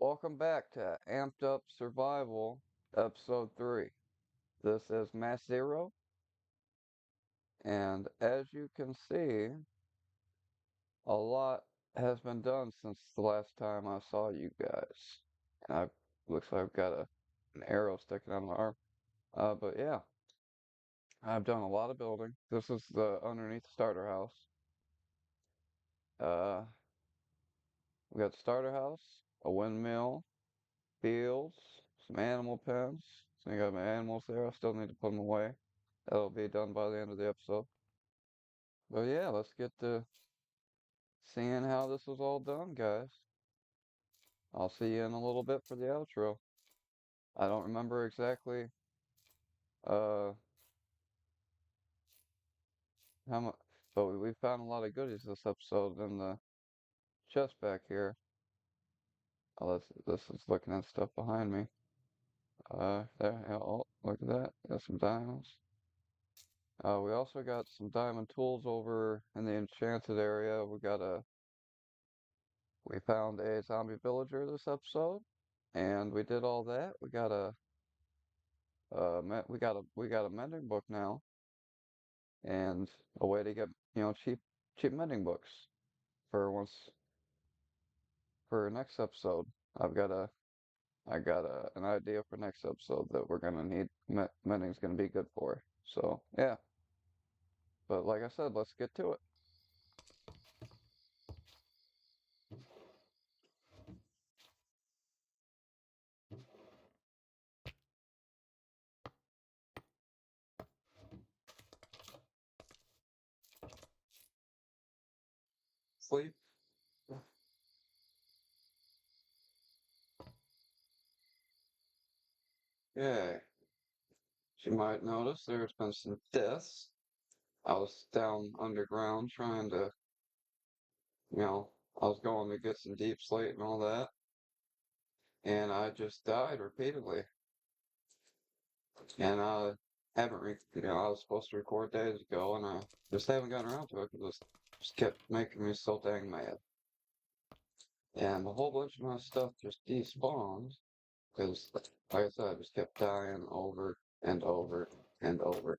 Welcome back to Amped Up Survival, Episode 3. This is Mass Zero, and as you can see, a lot has been done since the last time I saw you guys. I looks like I've got an arrow sticking out of my arm. But yeah, I've done a lot of building. This is the underneath the starter house. Uh, we got the starter house, a windmill, fields, some animal pens. So I got my animals there. I still need to put them away. That'll be done by the end of the episode. But yeah, let's get to seeing how this was all done, guys. I'll see you in a little bit for the outro. I don't remember exactly uh how much, but we found a lot of goodies this episode in the chest back here. Oh, this is looking at stuff behind me. There, yeah, oh, look at that. Got some diamonds. We also got some diamond tools over in the enchanted area. We found a zombie villager this episode, and we did all that. We got a mending book now, and a way to get cheap mending books for once for next episode. I've got a an idea for next episode that we're gonna need mending's gonna be good for. So yeah, but like I said, let's get to it. Sleep. Yeah, you might notice there's been some deaths. I was down underground trying to, you know, I was going to get some deep slate and all that, and I just died repeatedly. And I I was supposed to record days ago, and I just haven't gotten around to it because it just kept making me so dang mad. And a whole bunch of my stuff just despawned because, like I said, I just kept dying over and over and over.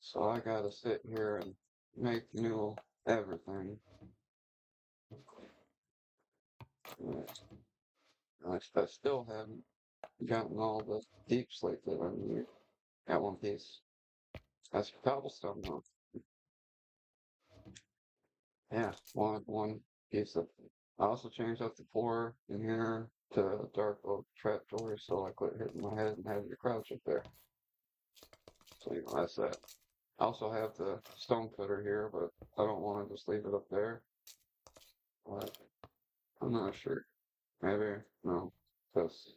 So I gotta sit here and make new everything. I still haven't gotten all the deep slate that I need. Got one piece. That's cobblestone though. Yeah, one piece of. I also changed up the floor in here to dark oak trapdoor so I quit hitting my head and having to crouch up there. So that's that. I also have the stone cutter here, but I don't want to just leave it up there. But I'm not sure. Maybe no, because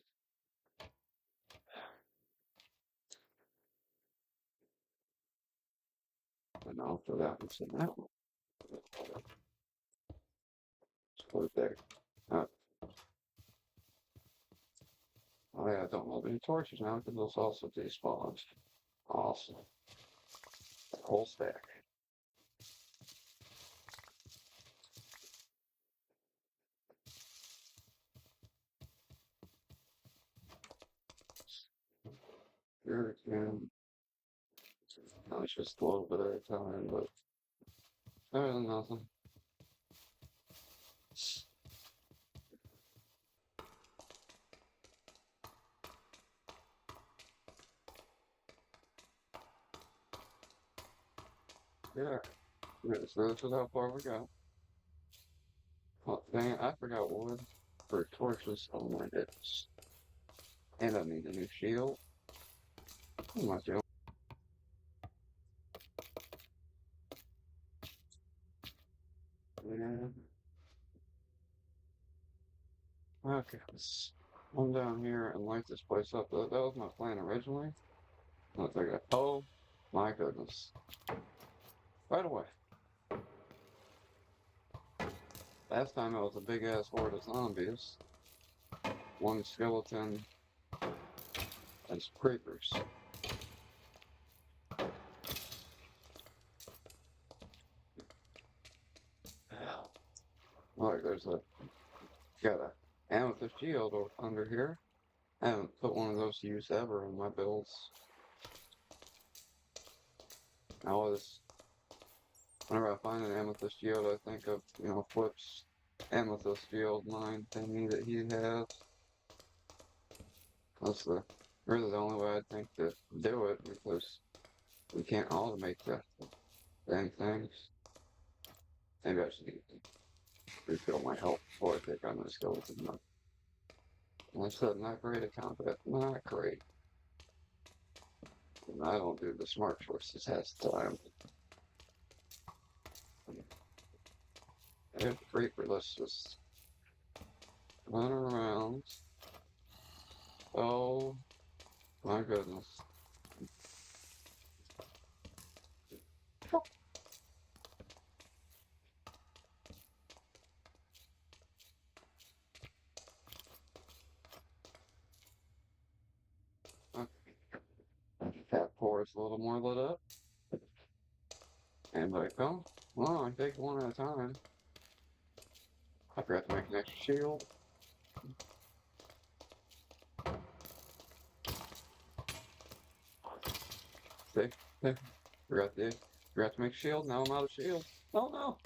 I know for that one's in that one. Let's put it there. Uh, oh yeah, I don't have any torches now because those also despawned. Awesome. Whole stack. Here again. No, it's just a little bit at a time, but better than nothing. Yeah. Yeah, so this is how far we got. Oh, dang it, I forgot wood for torches. Oh my goodness. And I need a new shield. Oh my god. Yeah. Okay, let's come down here and light this place up. That was my plan originally. I think oh my goodness. Right away. Last time it was a big ass horde of zombies. One skeleton and some creepers. Like there's a Got a amethyst geode under here. I haven't put one of those to use ever in my builds. I always, whenever I find an amethyst geode, I think of, Flip's amethyst geode mine thingy that he has. That's really the only way I think to do it, because we can't automate the dang things. Maybe I should refill my health before I take on the skeleton. Like I said, not great at combat, not great. And I don't do the smart choices half the time. If creeper, let's just run around. Oh my goodness. That pour is a little more lit up. And like, oh, well, I take one at a time. I forgot to make an extra shield. See? Forgot to make a shield. Now I'm out of shield. Oh no!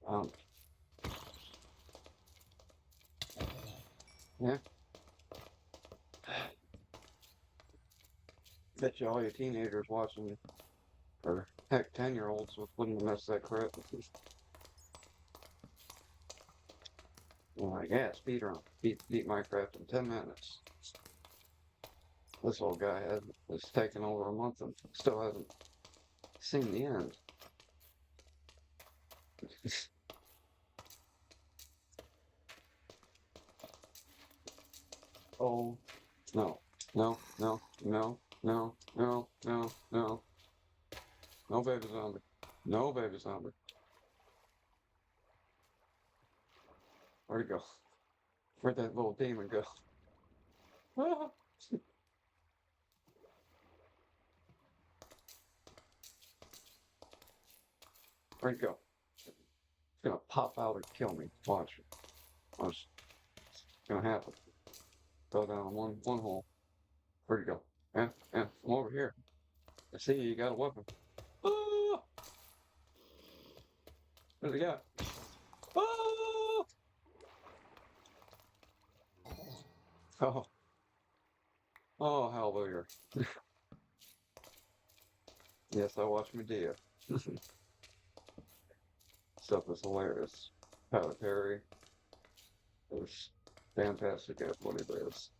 Um, yeah. Bet you all your teenagers watching, or heck, 10-year-olds wouldn't miss that crap. Like, yeah, speedrun. Beat Minecraft in 10 minutes. This old guy has taken over a month and still hasn't seen the end. Oh, no, no, no, no, no, no, no, no. No baby zombie. No baby zombie. Where'd he go? Where'd that little demon go? Where'd he go? It's gonna pop out and kill me. Watch. Watch. It's gonna happen. Go down one hole. Where'd he go? Yeah, I'm over here. I see you got a weapon. Oh! What do he got? Oh! Oh. Oh, hallelujah. Yes, I watched Medea. Stuff is hilarious. Tyler Perry is fantastic at what he does.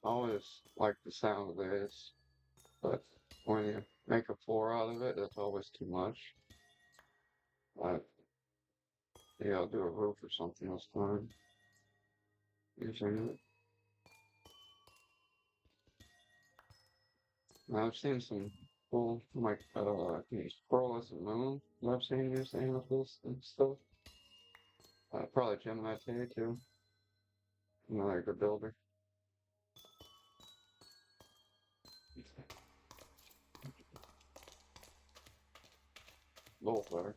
I always like the sound of this, but when you make a floor out of it, that's always too much. But yeah, I'll do a roof or something this time. Using it. Now, I've seen some cool, like, Squirrel as a Moon, that I've seen using with this and stuff. Probably Gemini T too. Another good builder. Both are.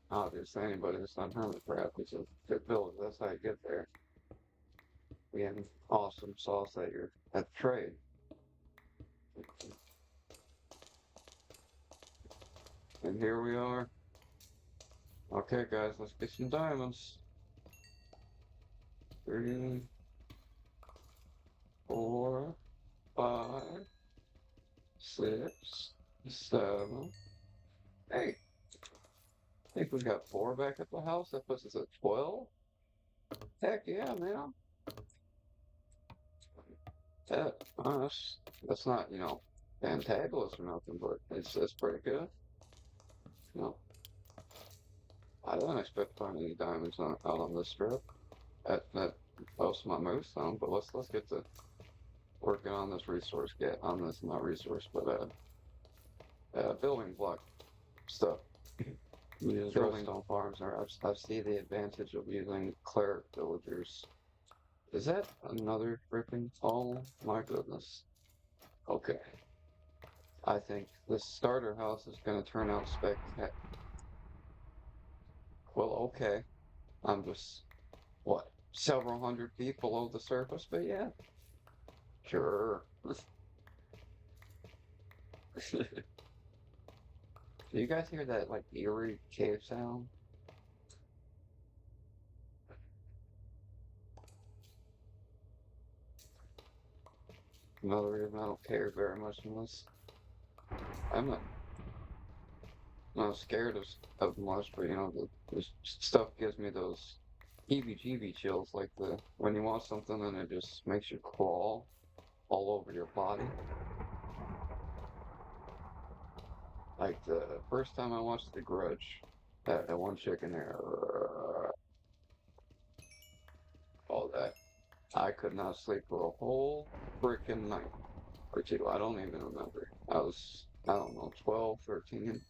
Obviously, anybody that's done Hermitcraft is a good builder. That's how you get there. We have awesome sauce at the trade. And here we are. Okay, guys, let's get some diamonds. 3, 4, 5, 6, 7, 8. I think we got 4 back at the house. That puts us at 12. Heck yeah, man. That's not, fantabulous or nothing, but it's pretty good. You know, I didn't expect to find any diamonds out on this strip. That was my moose zone, but let's get to working on this resource get on this not resource, but building block stuff. Yeah, Building on farms. Or I see the advantage of using cleric villagers. Is that another freaking? Oh my goodness. Okay. I think this starter house is going to turn out spectacular. Well, okay. I'm just, what, several hundred feet below the surface, but yeah, sure. Do you guys hear that, like, eerie cave sound? Another reason I don't care very much unless I'm not scared of much, but you know, the stuff gives me those heebie-jeebie chills, like the when you want something and it just makes you crawl all over your body. Like the first time I watched The Grudge, that one chicken there, all that. I could not sleep for a whole freaking night or two. I don't even remember. I don't know, 12, 13.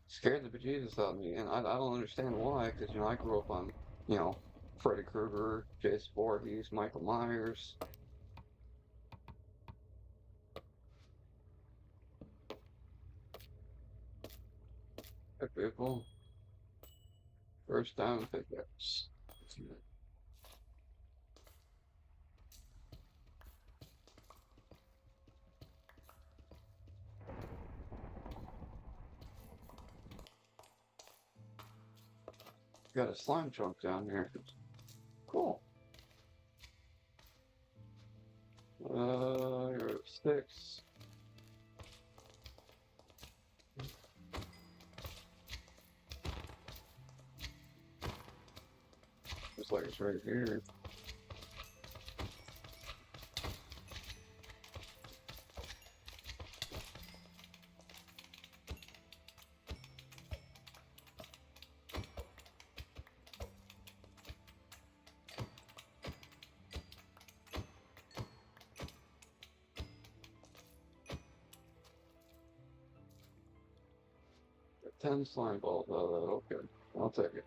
Scared the bejesus out of me, and I don't understand why, because, you know, I grew up on, you know, Freddy Krueger, Jason Voorhees, Michael Myers. People, first time pickups. Got a slime chunk down here. Cool. Here are sticks. Looks like it's right here. Got 10 slime balls out of that. Okay, I'll take it.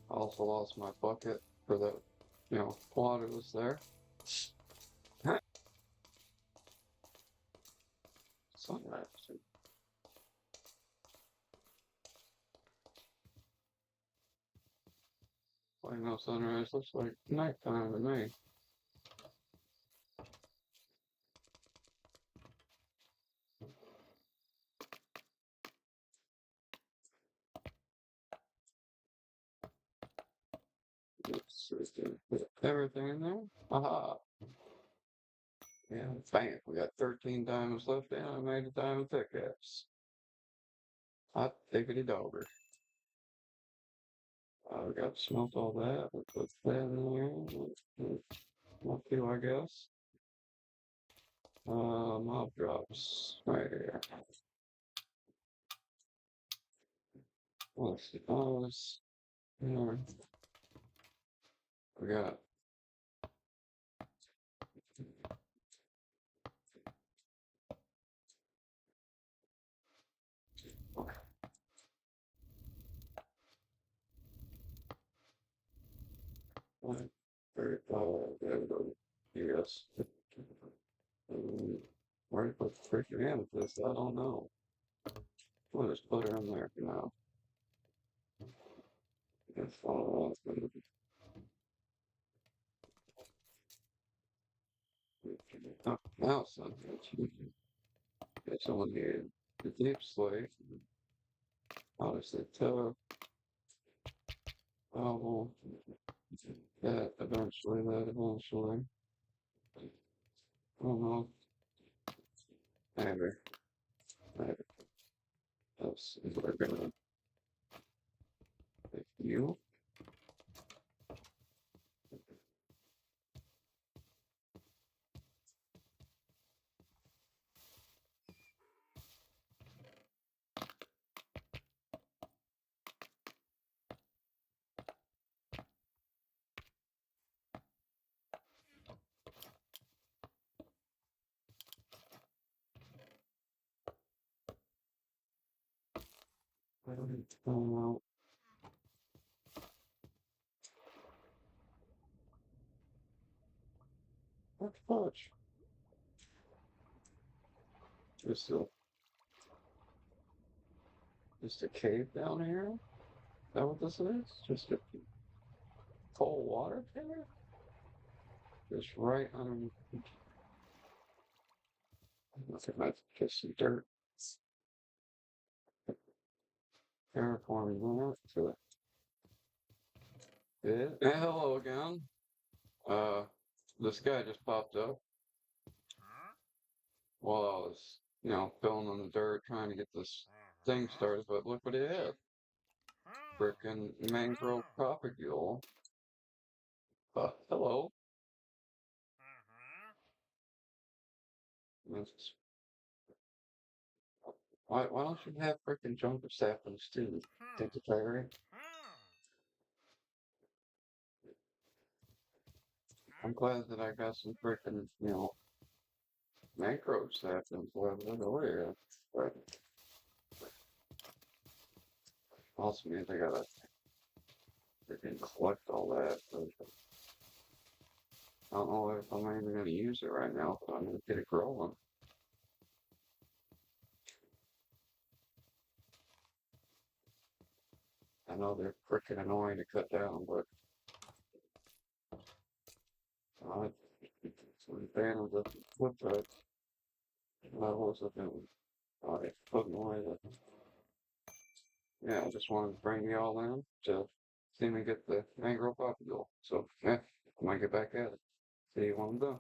I also lost my bucket for the, you know, water was there. Sunrise. Like no sunrise, looks like nighttime to me. Everything in there? Aha. Yeah, bam. We got 13 diamonds left and I made a diamond pickaxe. Hot diggity dogger. We got smelt all that. We'll put that in there. What do I guess? Mob drops right here. Let's see. Here. We got one, three, there we go. Yes. Where to put the freaking amethyst? I don't know. We'll just put her in there for now. Let's follow up. Oh, now something. If someone here, the deep slave, obviously tough, bubble, that eventually, that eventually. Oh no, maybe, maybe. That's if we're gonna pick you. Well, what fudge? Just a cave down here? Is that what this is? Just a cold water pillar? Just right underneath. Look at my just some dirt. Terraforming that to it. Yeah, hello again. Uh, this guy just popped up while I was, filling in the dirt trying to get this thing started, but look what he had. Frickin' mangrove propagule. Hello. That's- why don't you have frickin' jumper saplings too? Take the fairy. I'm glad that I got some frickin', mangrove saplings left over here. But also means I gotta freaking collect all that. But I don't know if I'm even gonna use it right now, but I'm gonna get it growing. I know they're freaking annoying to cut down, but uh, it's a fan of the flip side levels of them. Putting away the, yeah, I just wanted to bring you all in to see me get the mangrove popsicle. So, yeah, I might get back at it. See you when I'm done.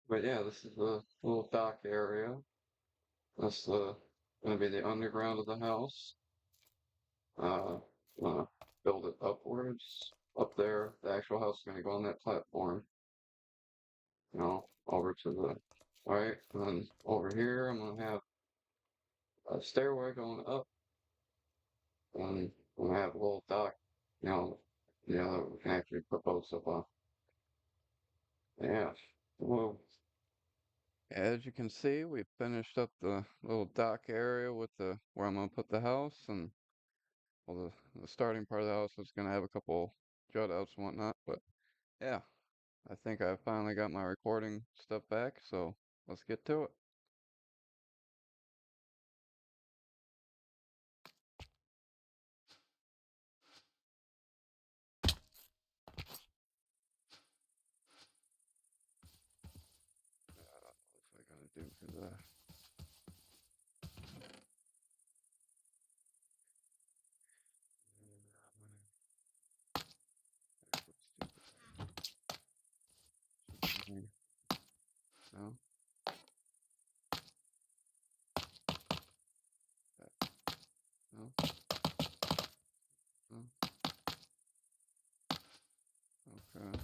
But yeah, this is the little dock area. That's gonna be the underground of the house. Uh, build it upwards. Up there, the actual house is gonna go on that platform. Over to the right, and then over here, I'm gonna have a stairway going up, and I'm gonna have a little dock. You know, that we can actually put boats up on. Yeah. Well, as you can see, we finished up the little dock area with the where I'm gonna put the house, and well, the starting part of the house is gonna have a couple jut outs and whatnot. But yeah, I think I finally got my recording stuff back, so let's get to it. No. No. No. Okay.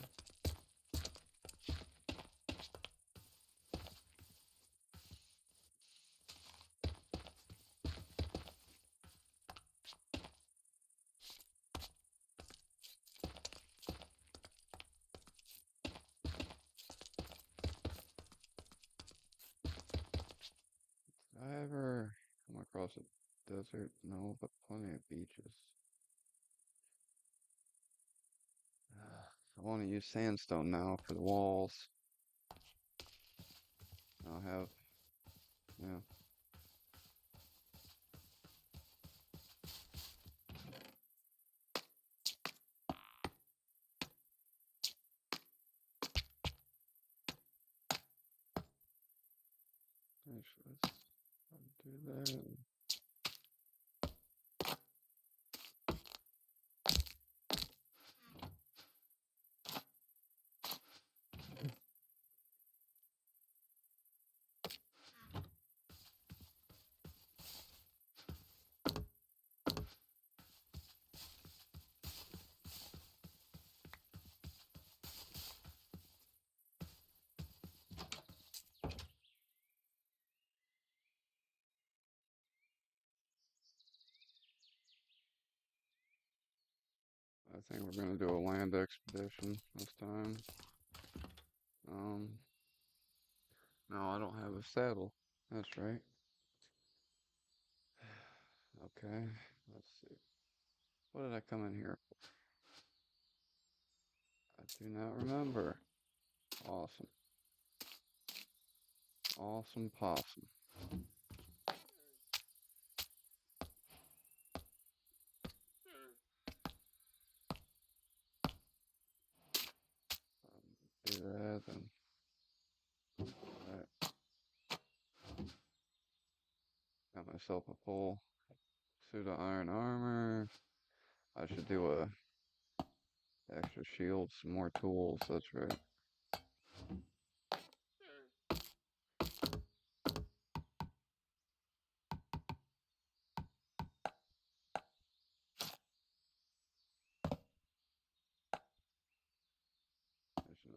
Did I ever come across a desert? No, but plenty of beaches. I want to use sandstone now for the walls. I'll have, yeah. Actually, let's do that. I think we're gonna do a land expedition this time. Um, no, I don't have a saddle. That's right. Okay, let's see. What did I come in here for? I do not remember. Awesome. Awesome possum. Do that and that. Got myself a full suit of iron armor. I should do a extra shield, some more tools. That's right.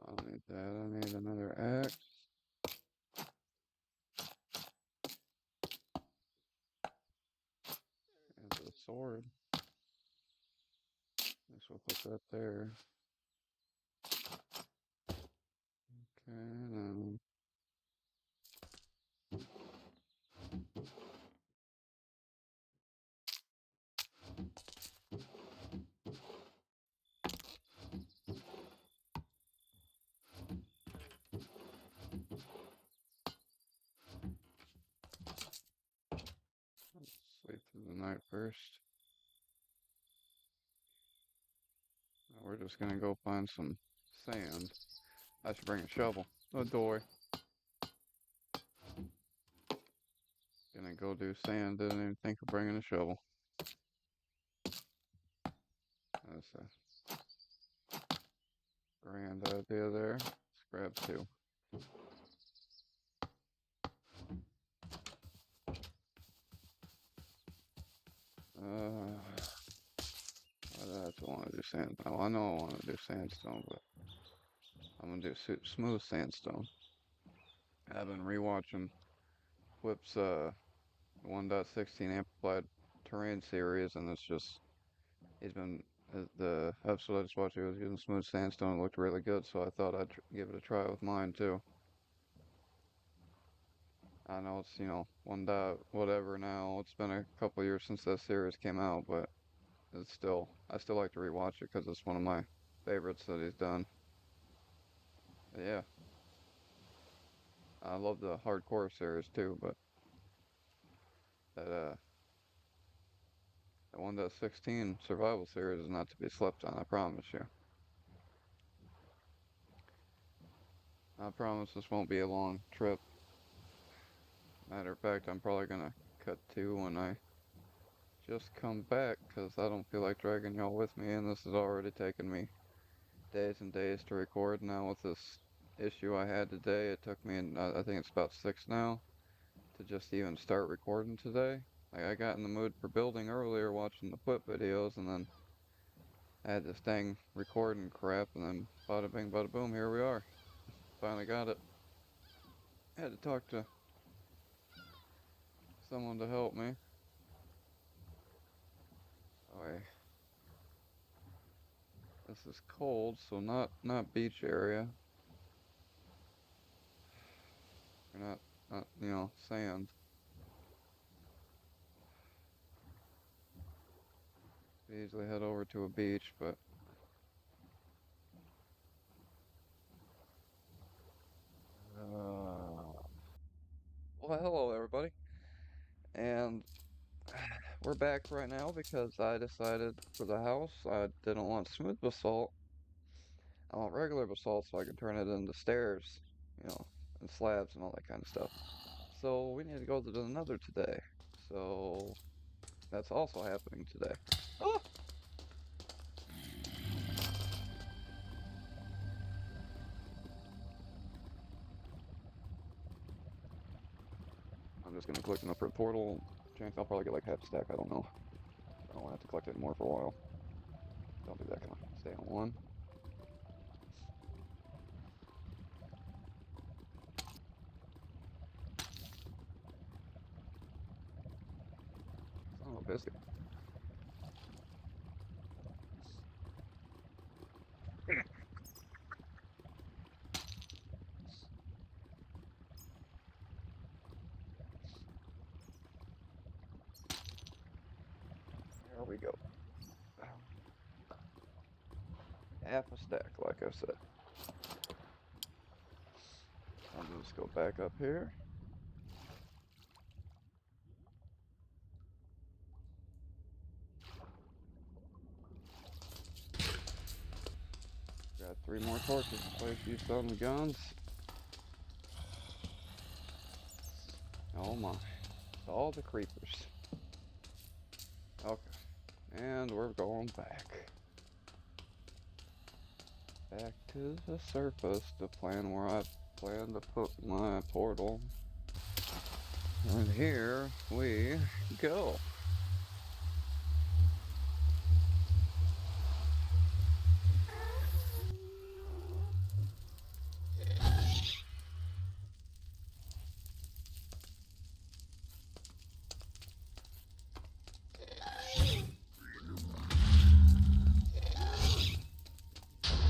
I don't need that. I need another axe and a sword. Guess we'll put that there. Okay, then sleep through the night first. We're just gonna go find some sand. I should bring a shovel. Oh, door. Gonna go do sand. Didn't even think of bringing a shovel. That's a grand idea there. Let's grab two. Why did I want to do sand? Oh, I know I want to do sandstone, but I'm gonna do smooth sandstone. I've been rewatching Whip's 1.16 amplified terrain series, and it's just he's been the episode I just watched. He was using smooth sandstone. It looked really good, so I thought I'd give it a try with mine too. I know it's one dot whatever now. It's been a couple years since that series came out, but I still like to rewatch it because it's one of my favorites that he's done. But yeah, I love the hardcore series too, but that uh that 1.16 survival series is not to be slept on. I promise you. I promise this won't be a long trip. Matter of fact, I'm probably gonna cut to when I just come back, because I don't feel like dragging y'all with me, and this has already taken me days and days to record. Now with this issue I had today, it took me, I think it's about 6 now, to just even start recording today. Like, I got in the mood for building earlier watching the flip videos, and then I had this dang recording crap, and then bada bing bada boom, here we are. Finally got it. I had to talk to someone to help me. Oh, this is cold, so not beach area. Or not sand. Could easily head over to a beach, but well, hello everybody, and we're back right now because I decided for the house I didn't want smooth basalt. I want regular basalt so I can turn it into stairs, you know, and slabs and all that kind of stuff. So we need to go to the Nether today. So that's also happening today. Oh! I'm just gonna collect enough for a portal. Chance I'll probably get like half a stack. I don't know. I don't have to collect it more for a while. Don't do that. Can I stay on one? Son of a biscuit. There we go. Half a stack, like I said. I'll just go back up here. Got 3 more torches to place these on the guns. Oh my. All the creepers. Okay. And we're going back. Back to the surface to plan where I plan to put my portal. And here we go.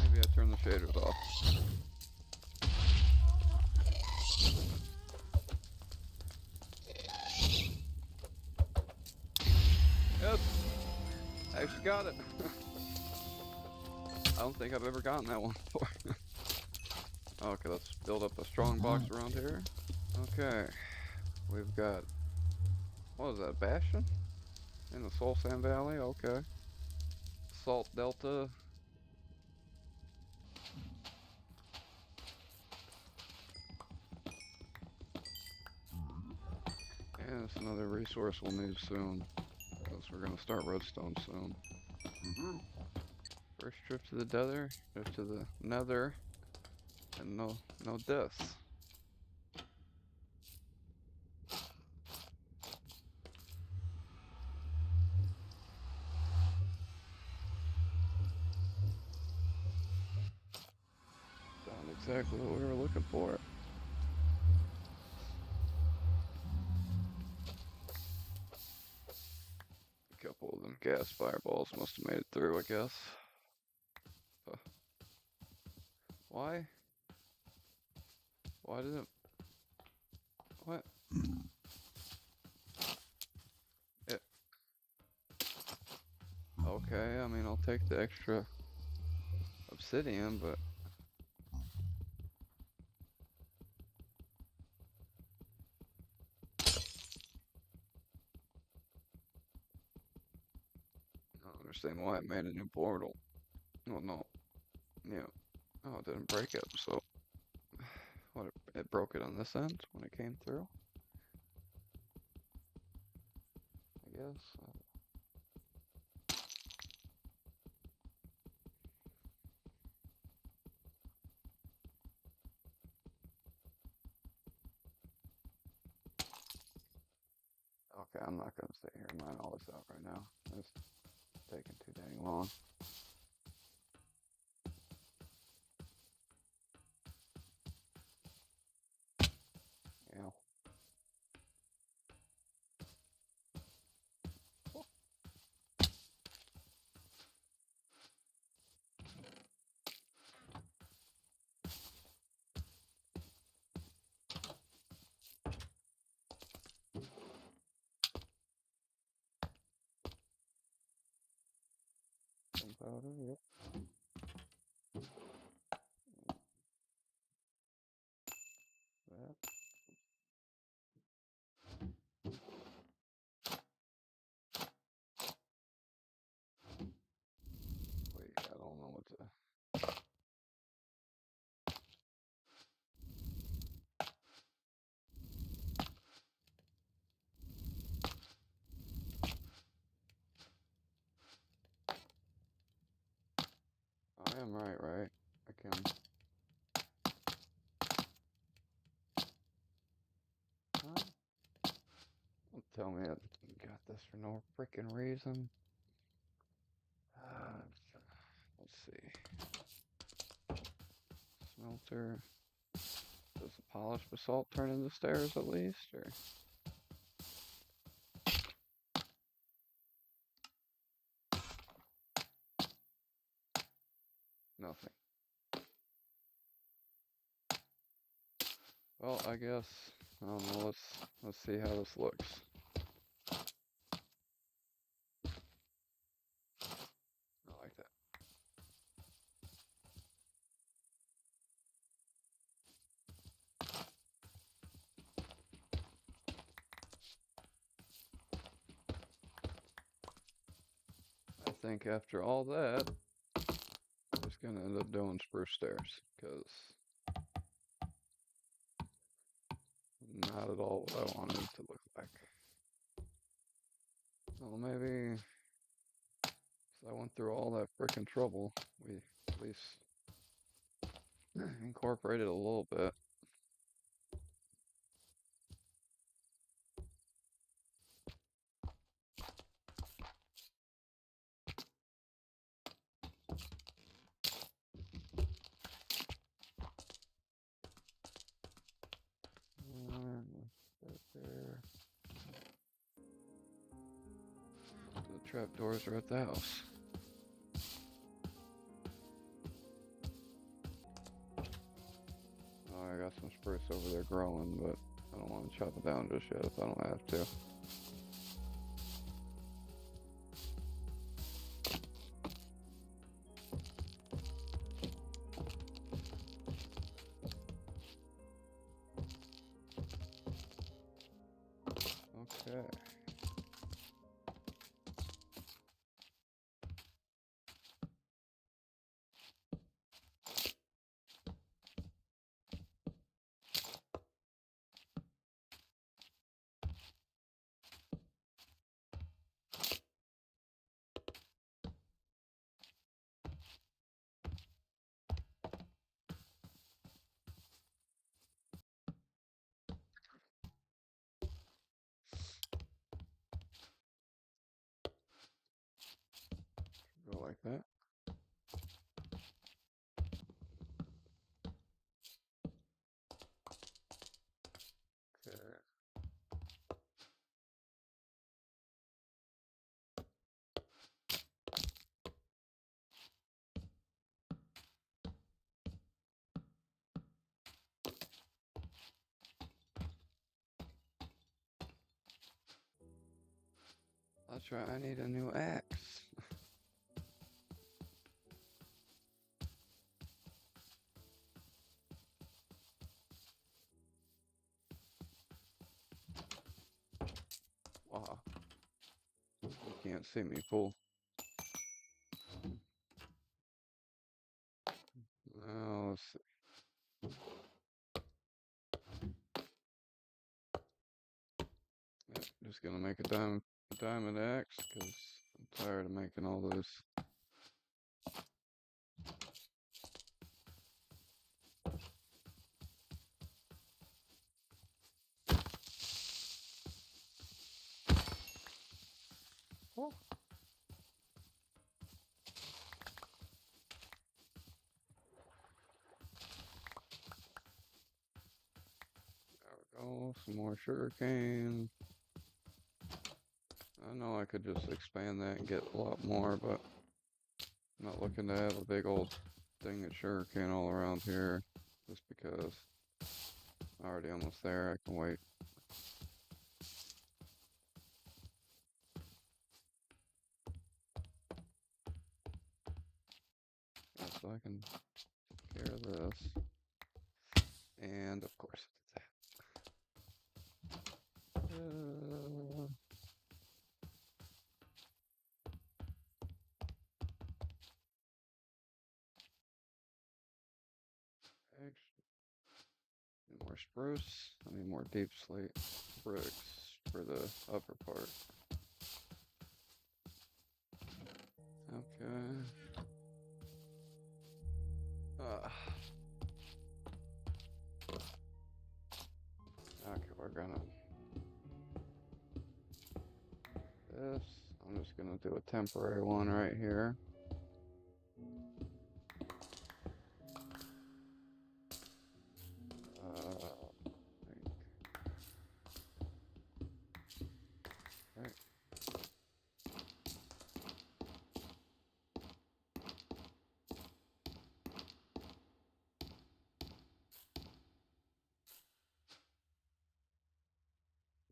Maybe I turn the shaders off. Yes! I actually got it! I don't think I've ever gotten that one before. Okay, let's build up a strong box around here. Okay. We've got... What is that, Bastion? In the Soul Sand Valley? Okay. Salt Delta. And it's another resource we'll need soon. Because we're going to start redstone soon. First trip to the nether, and no deaths. Found exactly what we were looking for. A couple of them gas fireballs must have made it through, I guess. Why? Why did it... What? It... Okay, I mean, I'll take the extra obsidian, but... I don't understand why it made a new portal. Well, no. Yeah. Oh, it didn't break it, so... What, it broke it on this end when it came through? guess. Okay, I'm not gonna sit here and mine all this out right now. It's taking too dang long. Yeah. Gunpowder, yep. That. Wait, I don't know what to. I am right? I can. Huh? Don't tell me I got this for no freaking reason. Let's see. Smelter. Does the polished basalt turn into stairs at least, or? Nothing. Well, I guess, I don't know, let's see how this looks. I like that. I think after all that, I'm just gonna end up doing spruce stairs, because not at all what I wanted it to look like. Well, maybe, since I went through all that frickin' trouble, we at least incorporated a little bit. There. The trapdoors are at the house. Oh, I got some spruce over there growing, but I don't want to chop it down just yet if I don't have to. Okay. Go like that. Okay. That's right, I need a new axe. Wow. You can't see me, fool. Now, let's see. Yep, just gonna make a diamond diamond axe because I'm tired of making all those. Oh. There we go, some more sugar cane. I know I could just expand that and get a lot more, but I'm not looking to have a big old thing of sugar cane all around here just because I'm already almost there. I can wait. Yeah, so I can take care of this. And of course I did that. Need more spruce. I need more deep slate bricks for the upper part. Okay. Okay, we're gonna this. I'm just gonna do a temporary one right here. Right.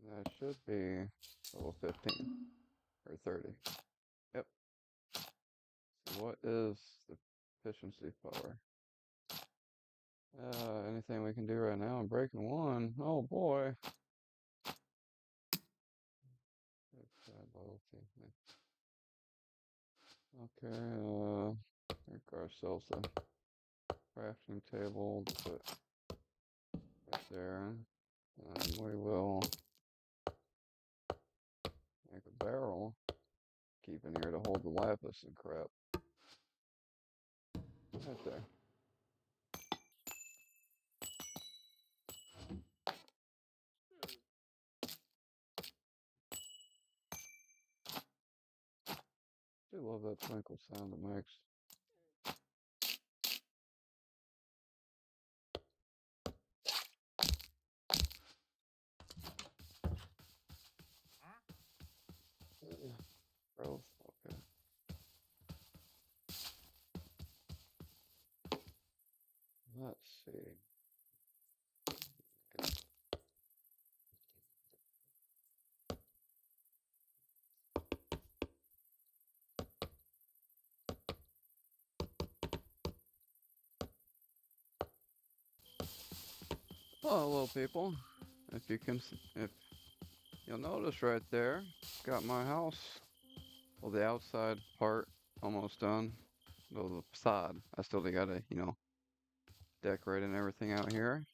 That should be level 15 or 30. Yep. So what is the efficiency power? Anything we can do right now? I'm breaking one. Oh boy. Okay, make ourselves a crafting table to put right there. And we will make a barrel. Keep in here to hold the lapis and crap. Right there. I do love that twinkle sound it makes. Growth, okay. Let's see. Oh, hello, people. If you'll notice right there, got my house. Well, the outside part almost done. Well, the facade. I still gotta, decorate and everything out here.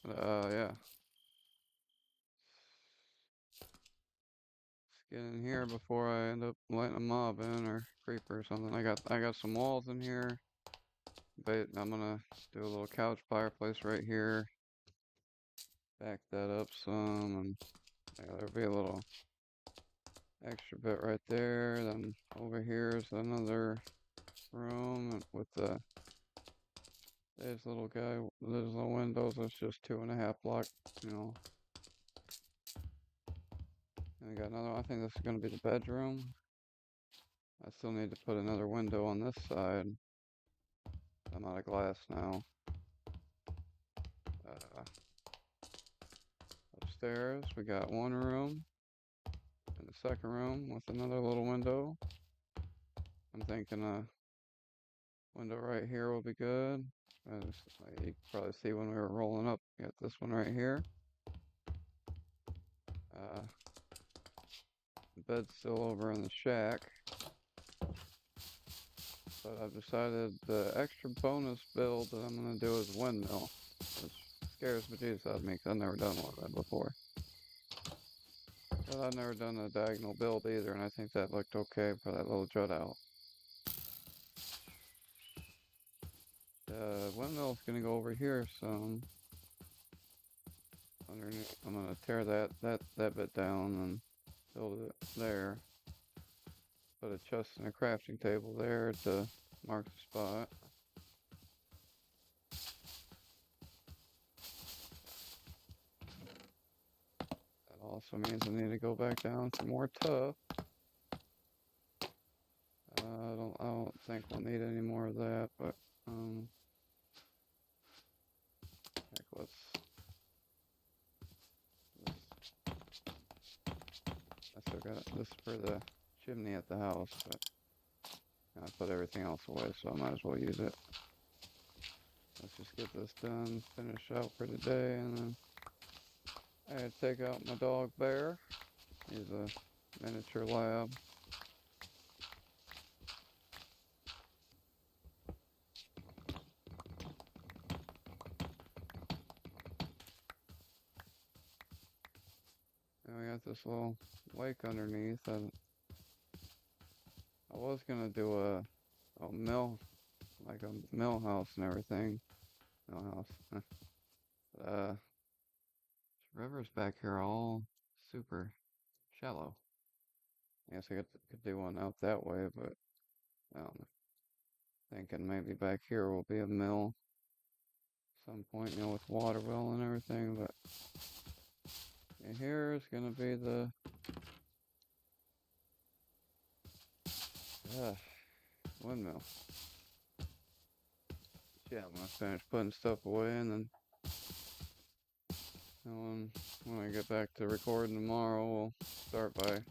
Yeah. Let's get in here before I end up letting a mob in or creeper or something. I got some walls in here. But I'm gonna do a little couch fireplace right here. Back that up some, and there'll be a little extra bit right there. Then over here is another room with this little guy. There's little windows. It's just 2.5 block, And I got another one. I think this is gonna be the bedroom. I still need to put another window on this side. I'm out of glass now. Upstairs, we got one room and the second room with another little window. I'm thinking a window right here will be good. As you can probably see when we were rolling up, we got this one right here. The bed's still over in the shack. But I've decided the extra bonus build that I'm going to do is windmill. Which scares the bejesus out of me because I've never done one of that before. But I've never done a diagonal build either, and I think that looked okay for that little jut out. The windmill's gonna go over here some. Underneath, I'm gonna tear that bit down and build it there. Put a chest and a crafting table there to mark the spot. That also means I need to go back down for more tuff. I don't think we'll need any more of that, but heck, I still got this for the chimney at the house, but I put everything else away, so I might as well use it. Let's just get this done, finish out for today, and then I had to take out my dog Bear. He's a miniature lab. And we got this little lake underneath, and I was gonna do a mill, like a mill house and everything. Mill house. This rivers back here are all super shallow. I guess I could do one out that way, but thinking maybe back here will be a mill some point, with water well and everything, but here is gonna be the windmill. Yeah, I'm gonna finish putting stuff away, and then when I get back to recording tomorrow, we'll start by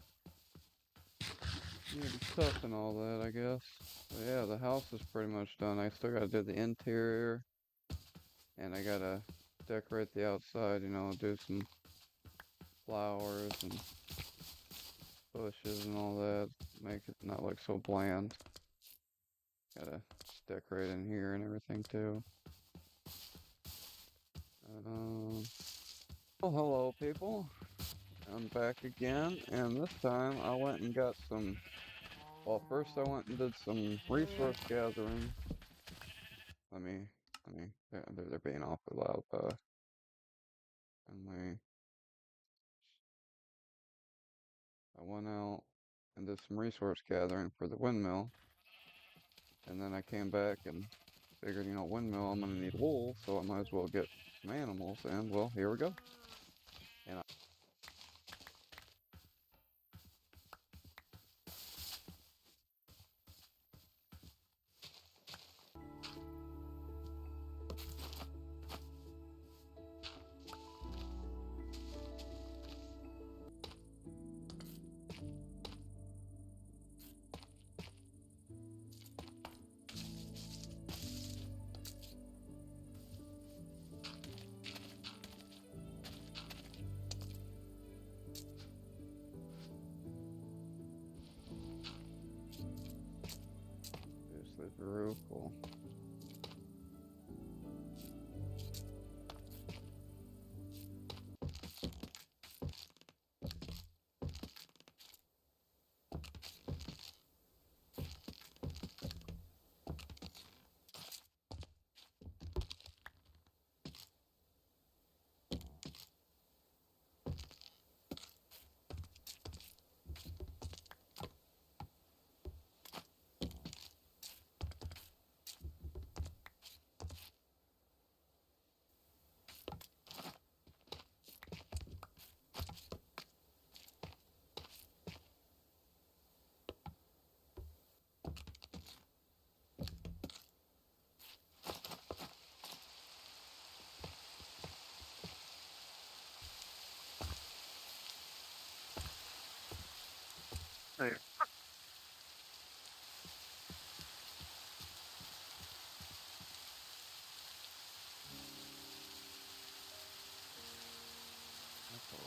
getting stuff and all that, I guess. But yeah, the house is pretty much done. I still gotta do the interior, and I gotta decorate the outside, do some flowers and bushes and all that, make it not look so bland. Gotta decorate in here and everything too. Well, hello people. I'm back again, and this time I went and got some. Well, first I went and did some resource gathering. They're being awfully loud. I went out and did some resource gathering for the windmill, and then I came back and figured, windmill, I'm gonna need wool, so I might as well get some animals, and well, here we go. And this is real cool. Hey. That's all.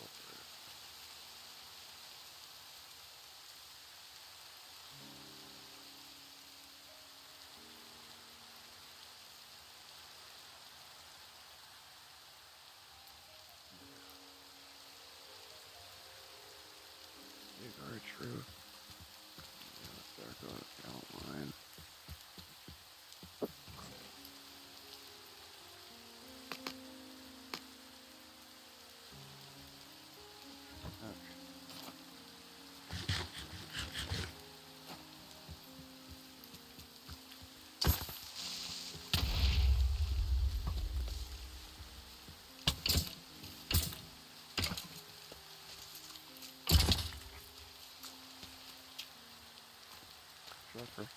very true. Yeah, there goes the outline. Okay. Trucker.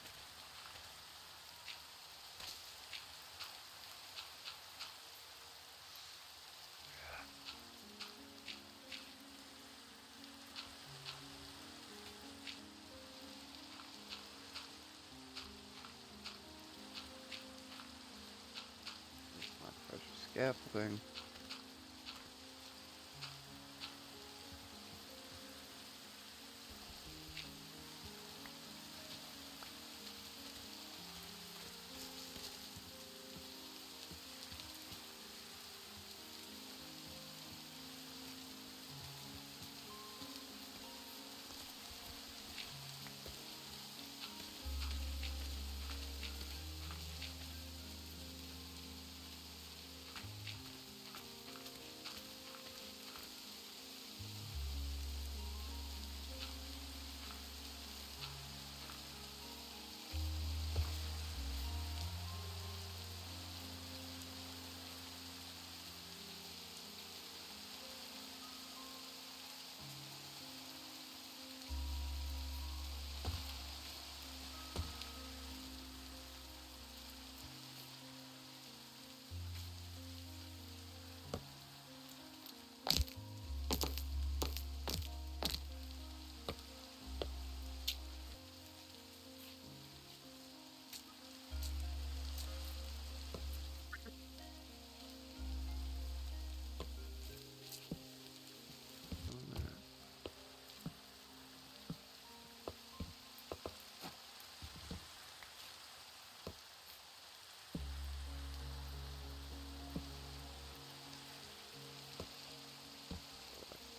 My precious scaffolding.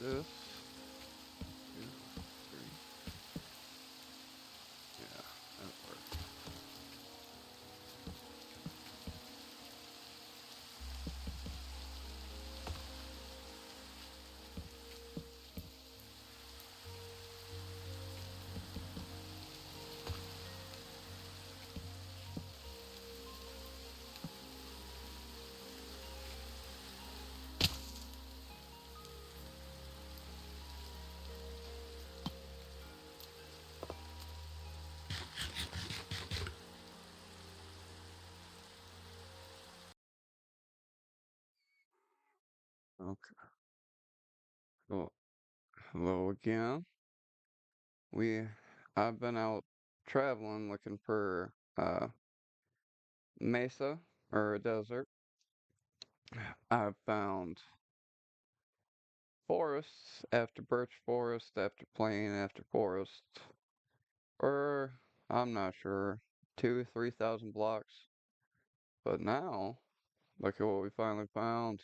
This. 2, 3. Yeah, that works. Okay. Cool. Hello again. We I've been out traveling looking for mesa or a desert. I've found forests after birch forest after plain after forest, or I'm not sure, 3,000 blocks. But now, look at what we finally found,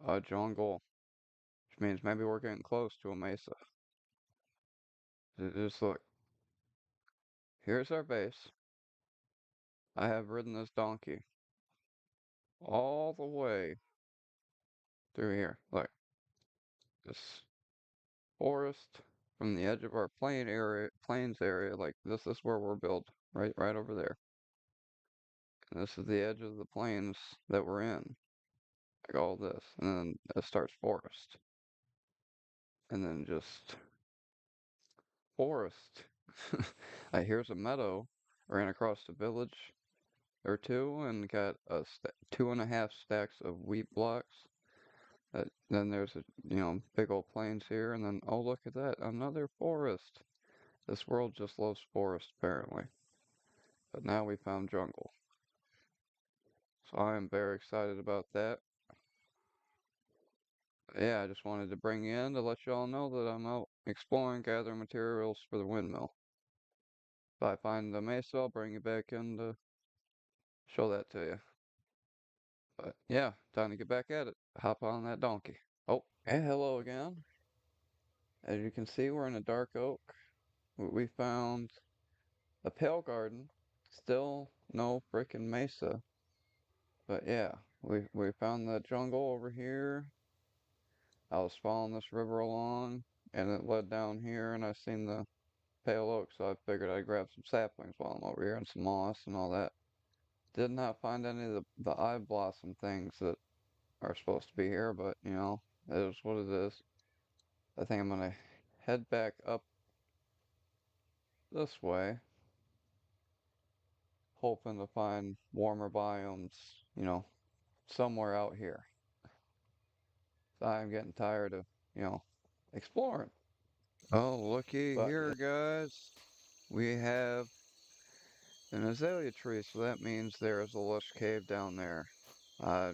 a jungle, which means maybe we're getting close to a mesa. Just look, here's our base. I have ridden this donkey all the way through here. Look, this forest from the edge of our plains area, like this is where we're built, right over there. And this is the edge of the plains that we're in, like all this, and then it starts forest, and then just forest. Like here's a meadow. Ran across the village or two and got 2.5 stacks of wheat blocks. Then there's a big old plains here, and then oh look at that, another forest. This world just loves forest apparently. But now we found jungle. So I am very excited about that. Yeah, I just wanted to bring you in to let y'all know that I'm out exploring, gathering materials for the windmill. If I find the mesa, I'll bring you back in to show that to you. But yeah, time to get back at it. Hop on that donkey. Oh, hey, hello again. As you can see, we're in a dark oak. We found a pale garden. Still no frickin' mesa. But yeah, we found the jungle over here. I was following this river along, and it led down here, and I seen the pale oak, so I figured I'd grab some saplings while I'm over here and some moss and all that. Did not find any of the eye blossom things that are supposed to be here, but you know, it is what it is. I think I'm gonna head back up this way, hoping to find warmer biomes, you know, somewhere out here. So I'm getting tired of, you know, exploring. Oh, looky But here, guys. We have an azalea tree, so that means there is a lush cave down there. Uh,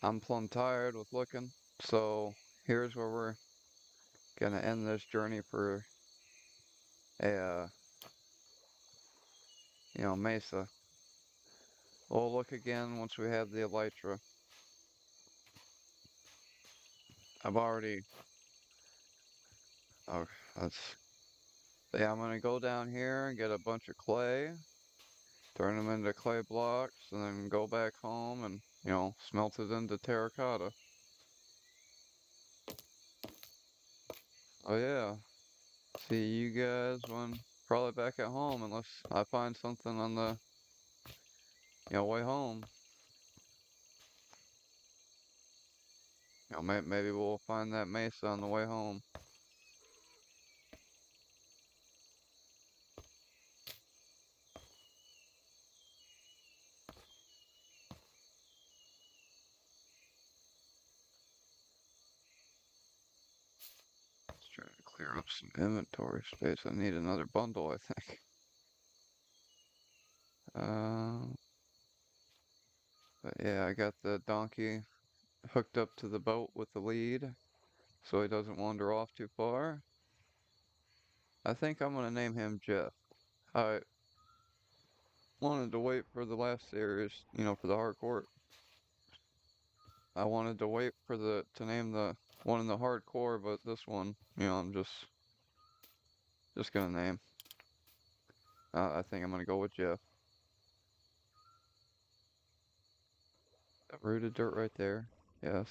I'm plumb tired with looking, so here's where we're gonna end this journey for a, you know, mesa. We'll look again once we have the elytra. I've already, oh, that's, yeah, I'm gonna go down here and get a bunch of clay, turn them into clay blocks, and then go back home and, you know, smelt it into terracotta. Oh yeah, see you guys when probably back at home unless I find something on the, you know, way home. You know, maybe we'll find that mesa on the way home. Let's try to clear up some inventory space. I need another bundle, I think. Um, but yeah, I got the donkey hooked up to the boat with the lead so he doesn't wander off too far. I think I'm gonna name him Jeff. I wanted to wait for the last series, you know, for the hardcore. I wanted to wait for the to name the one in the hardcore, but this one, you know, I'm just gonna name. I think I'm gonna go with Jeff. That rooted dirt right there. Yes.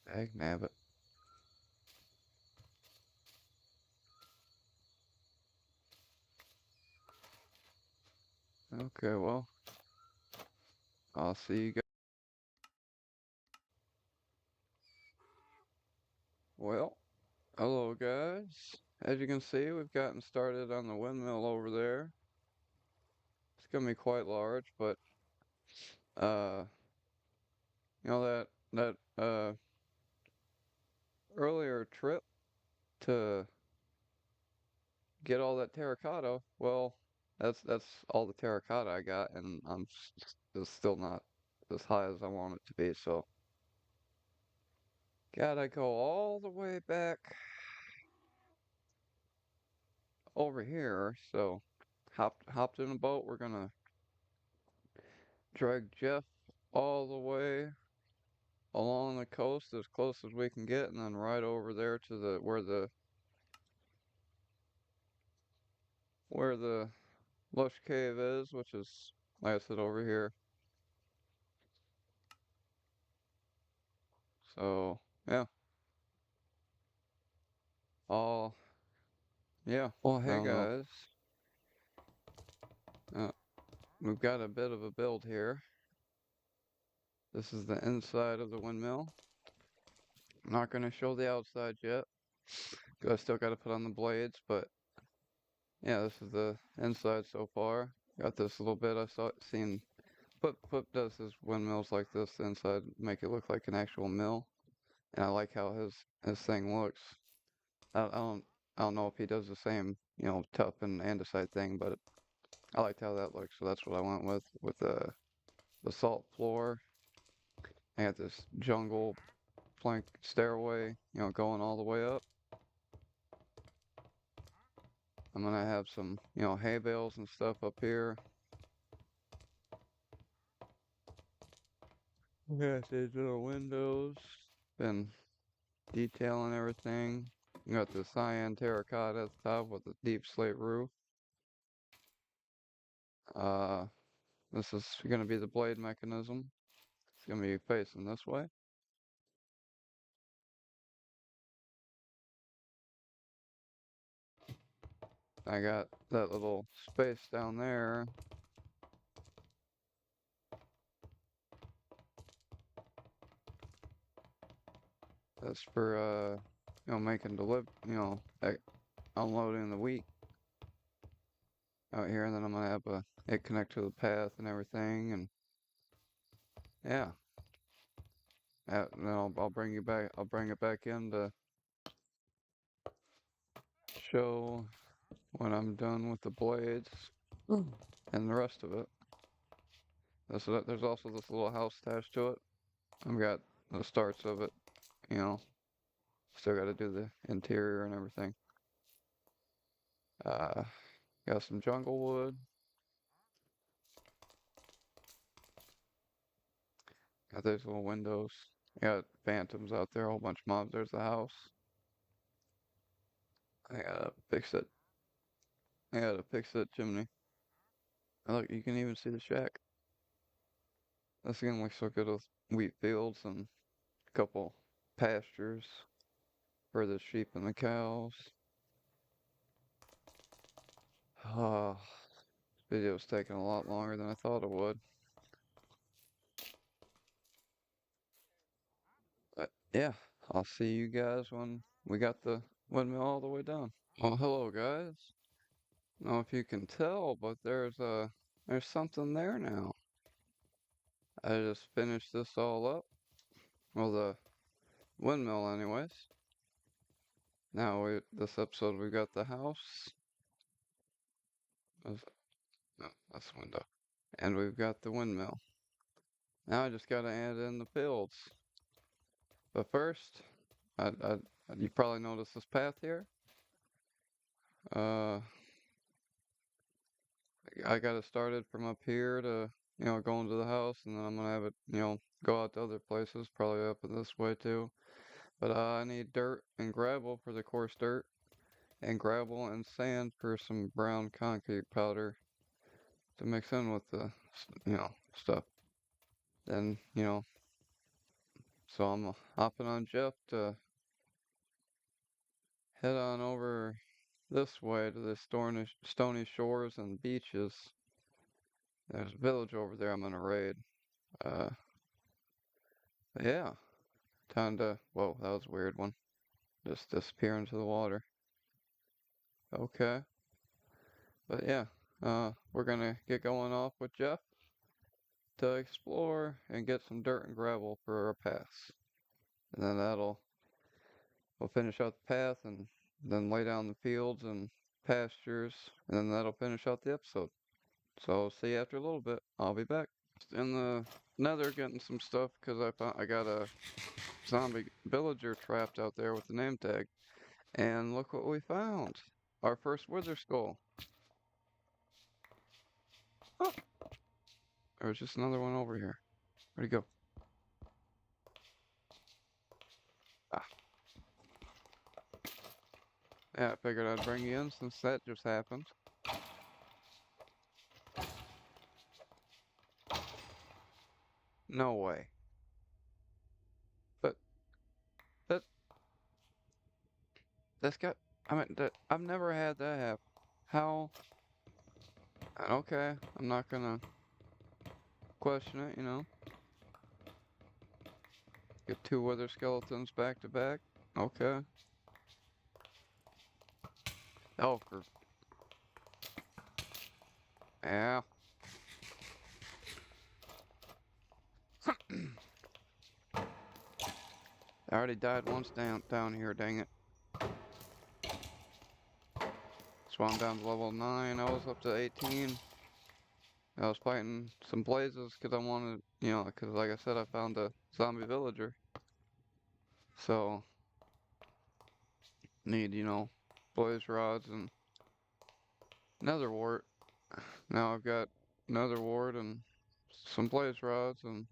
Dag nabbit. Okay, well, I'll see you guys. Well, hello guys. As you can see, we've gotten started on the windmill over there. It's gonna be quite large, but uh, you know that earlier trip to get all that terracotta, well, that's all the terracotta I got, and I'm just still not as high as I want it to be. So gotta go all the way back over here. So hopped in a boat. We're gonna drag Jeff all the way along the coast as close as we can get, and then right over there to the where the lush cave is, which is like I said over here. So yeah, all yeah. Well, I hey don't know. guys, uh, we've got a bit of a build here. This is the inside of the windmill. I'm not gonna show the outside yet, 'cause I still gotta put on the blades, but yeah, this is the inside so far. Got this little bit I saw seen Flip does his windmills like this inside, make it look like an actual mill, and I like how his thing looks. I don't know if he does the same, you know, tough and andesite thing, but I liked how that looks, so that's what I went with the salt floor. I got this jungle plank stairway, you know, going all the way up. I'm gonna have some, you know, hay bales and stuff up here. We got these little windows. Been detailing everything. We got the cyan terracotta at the top with the deep slate roof. Uh, this is gonna be the blade mechanism. It's gonna be facing this way. I got that little space down there. That's for making unloading the wheat out here, and then I'm gonna have it connect to the path and everything, and yeah. And then I'll bring you back. I'll bring it back in to show when I'm done with the blades and the rest of it. There's also this little house attached to it. I've got the starts of it, you know. Still got to do the interior and everything. Uh, got some jungle wood. Got these little windows. Got phantoms out there, a whole bunch of mobs. There's the house. I gotta fix it. I gotta fix that chimney. Look, you can even see the shack. That's gonna look so good with wheat fields and a couple pastures for the sheep and the cows. Oh, this video's taking a lot longer than I thought it would. But yeah, I'll see you guys when we got the windmill all the way done. Well, hello guys. I don't know if you can tell, but there's something there now. I just finished this all up. Well, the windmill, anyways. This episode we got the house. That's, no, that's the window. And we've got the windmill. Now I just gotta add in the fields. But first, I you probably noticed this path here. Uh, I got it started from up here to, go into the house, and then I'm gonna have it, go out to other places, probably up in this way too. But I need dirt and gravel for the coarse dirt, and gravel and sand for some brown concrete powder to mix in with the, stuff. Then, so I'm hopping on Jeff to head on over this way to the stony shores and beaches. There's a village over there I'm gonna raid. Uh, yeah, time to. Whoa, that was a weird one. Just disappear into the water. Okay, but yeah, we're gonna get going off with Jeff to explore and get some dirt and gravel for our paths, and then we'll finish out the path and then lay down the fields and pastures, and then that'll finish out the episode. So see you after a little bit. I'll be back. In the Nether, getting some stuff because I got a zombie villager trapped out there with the name tag, and look what we found. Our first wither skull. Oh, there's just another one over here. Where'd he go? Ah, yeah, I figured I'd bring you in since that just happened. No way. But that that's got. I mean, I've never had that happen. How? Okay, I'm not gonna question it. Get two wither skeletons back to back. Okay. Oh, yeah. I already died once down here, dang it. So I'm down to level 9. I was up to 18. I was fighting some blazes because I wanted, because like I said, I found a zombie villager. So, need, blaze rods and nether wart. Now I've got nether wart and some blaze rods and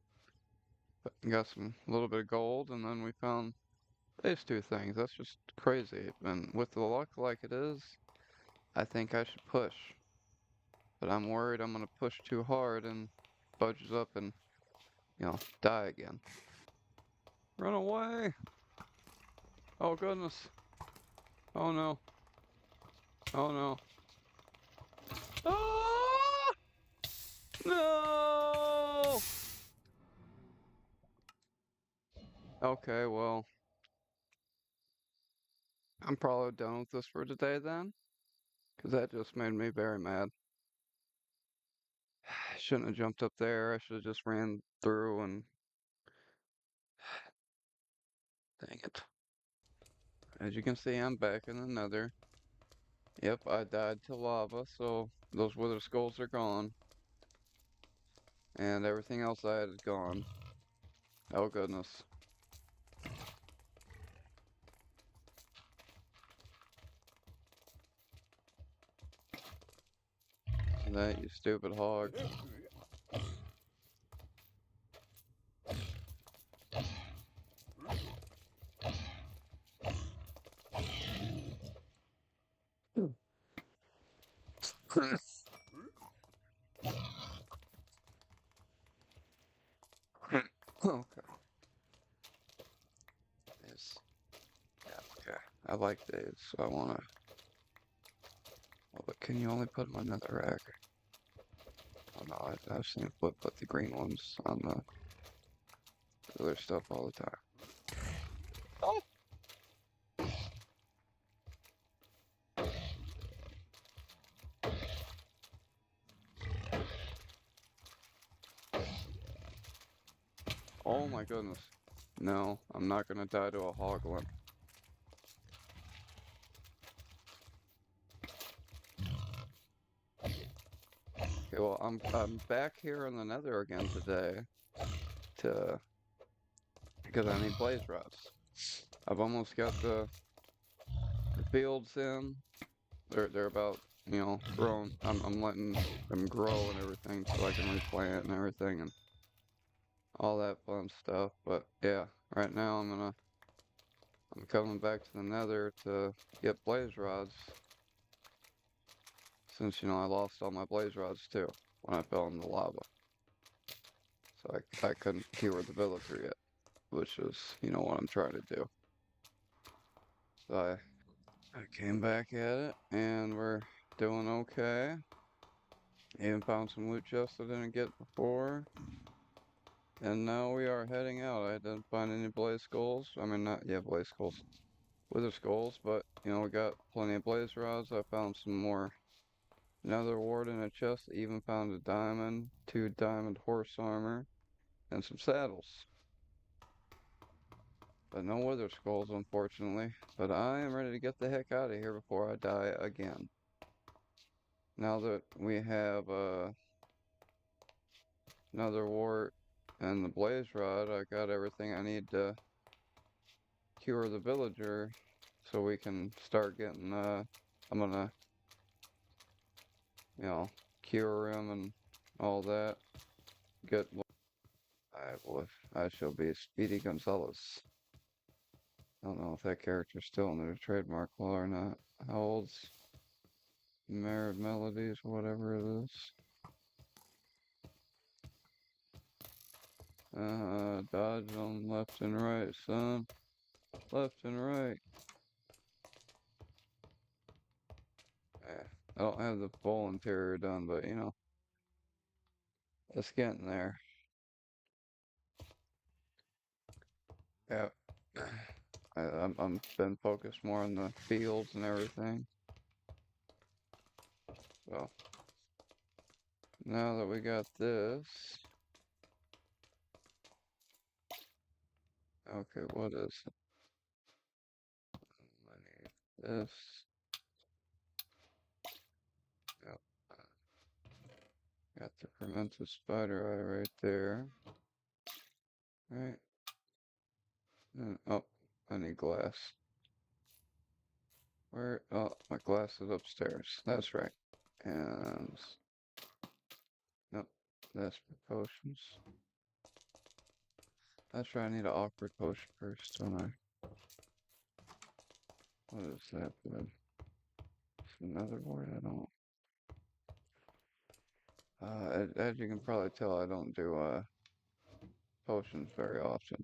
But got some a little bit of gold, and then we found these two things. That's just crazy. And with the luck like it is, I think I should push. But I'm worried I'm gonna push too hard and budges up and, die again. Run away! Oh goodness. Oh no. Oh no. Ah! No! Okay, well, I'm probably done with this for today then, because that just made me very mad. I shouldn't have jumped up there. I should have just ran through and dang it. As you can see, I'm back in the Nether. Yep, I died to lava, so those wither skulls are gone. And everything else I had is gone. Oh goodness. That, you stupid hog. Okay. Yes. Yeah, okay. I like these, so I wanna. Oh, but can you only put them on another rack? Oh no, I've seen Flip put the green ones on the other stuff all the time. Oh! Oh my goodness. No, I'm not gonna die to a hoglin. Okay, well, I'm back here in the Nether again today to because I need blaze rods. I've almost got the fields in. They're about, grown. I'm letting them grow and everything so I can replant and everything and all that fun stuff. But yeah, right now I'm coming back to the Nether to get blaze rods since I lost all my blaze rods too when I fell in the lava. So I couldn't cure the villager yet, which is what I'm trying to do. So I came back at it and we're doing okay. Even found some loot chests I didn't get before. And now we are heading out. I didn't find any blaze skulls. I mean, not, yeah, blaze skulls. Wither skulls, but, we got plenty of blaze rods. I found some more nether wart in a chest. Even found a diamond, 2 diamond horse armor, and some saddles. But no wither skulls, unfortunately. But I am ready to get the heck out of here before I die again. Now that we have, nether wart and the blaze rod, I got everything I need to cure the villager so we can start getting I'm gonna cure him and all that. Get I shall be Speedy Gonzalez. I don't know if that character's still in their trademark law or not. How old's Married Melodies, whatever it is. Dodge on left and right, son. Left and right. Yeah, I don't have the full interior done, but it's getting there. Yeah. I'm been focused more on the fields and everything. So now that we got this, okay, what is it? I need this. Yep. Got the fermented spider eye right there. Right. And, oh, I need glass. Where? Oh, my glass is upstairs. That's right. And nope, that's for potions. That's right, I need an awkward potion first, don't I? What is that? It's another word I don't. As you can probably tell, I don't do potions very often.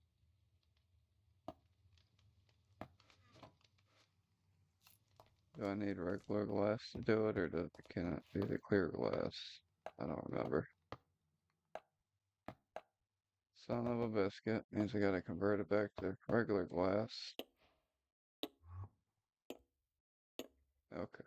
Do I need regular glass to do it, or can it be the clear glass? I don't remember. Son of a biscuit means I gotta convert it back to regular glass. Okay.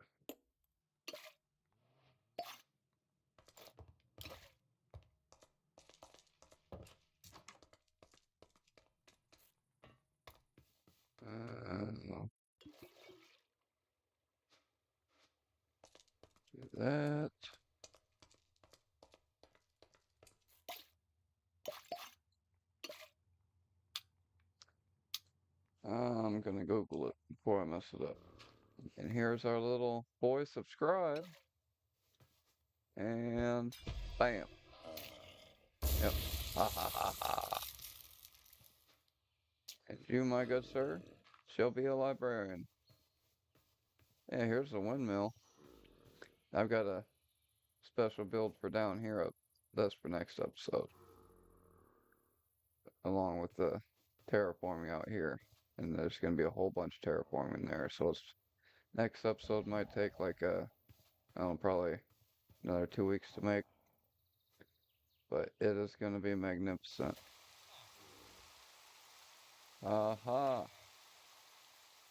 Do that. I'm gonna Google it before I mess it up. And here's our little boy subscribe. And bam. Yep. Ha ha ha ha. And you, my good sir, shall be a librarian. Yeah, here's the windmill. I've got a special build for down here up. That's for next episode. Along with the terraforming out here. And there's gonna be a whole bunch of terraforming there. So next episode might take like I don't know, probably another 2 weeks to make. But it is gonna be magnificent. Aha!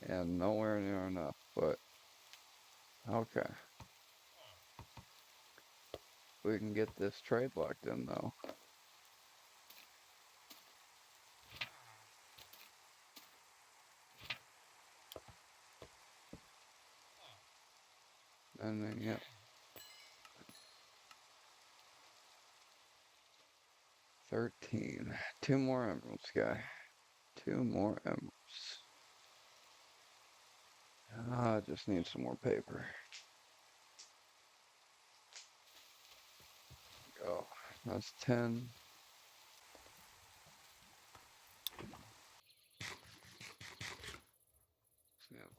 And nowhere near enough, but okay. We can get this trade locked in though. And then, yeah. 13. 2 more emeralds, guy. 2 more emeralds. I just need some more paper. Go. That's 10.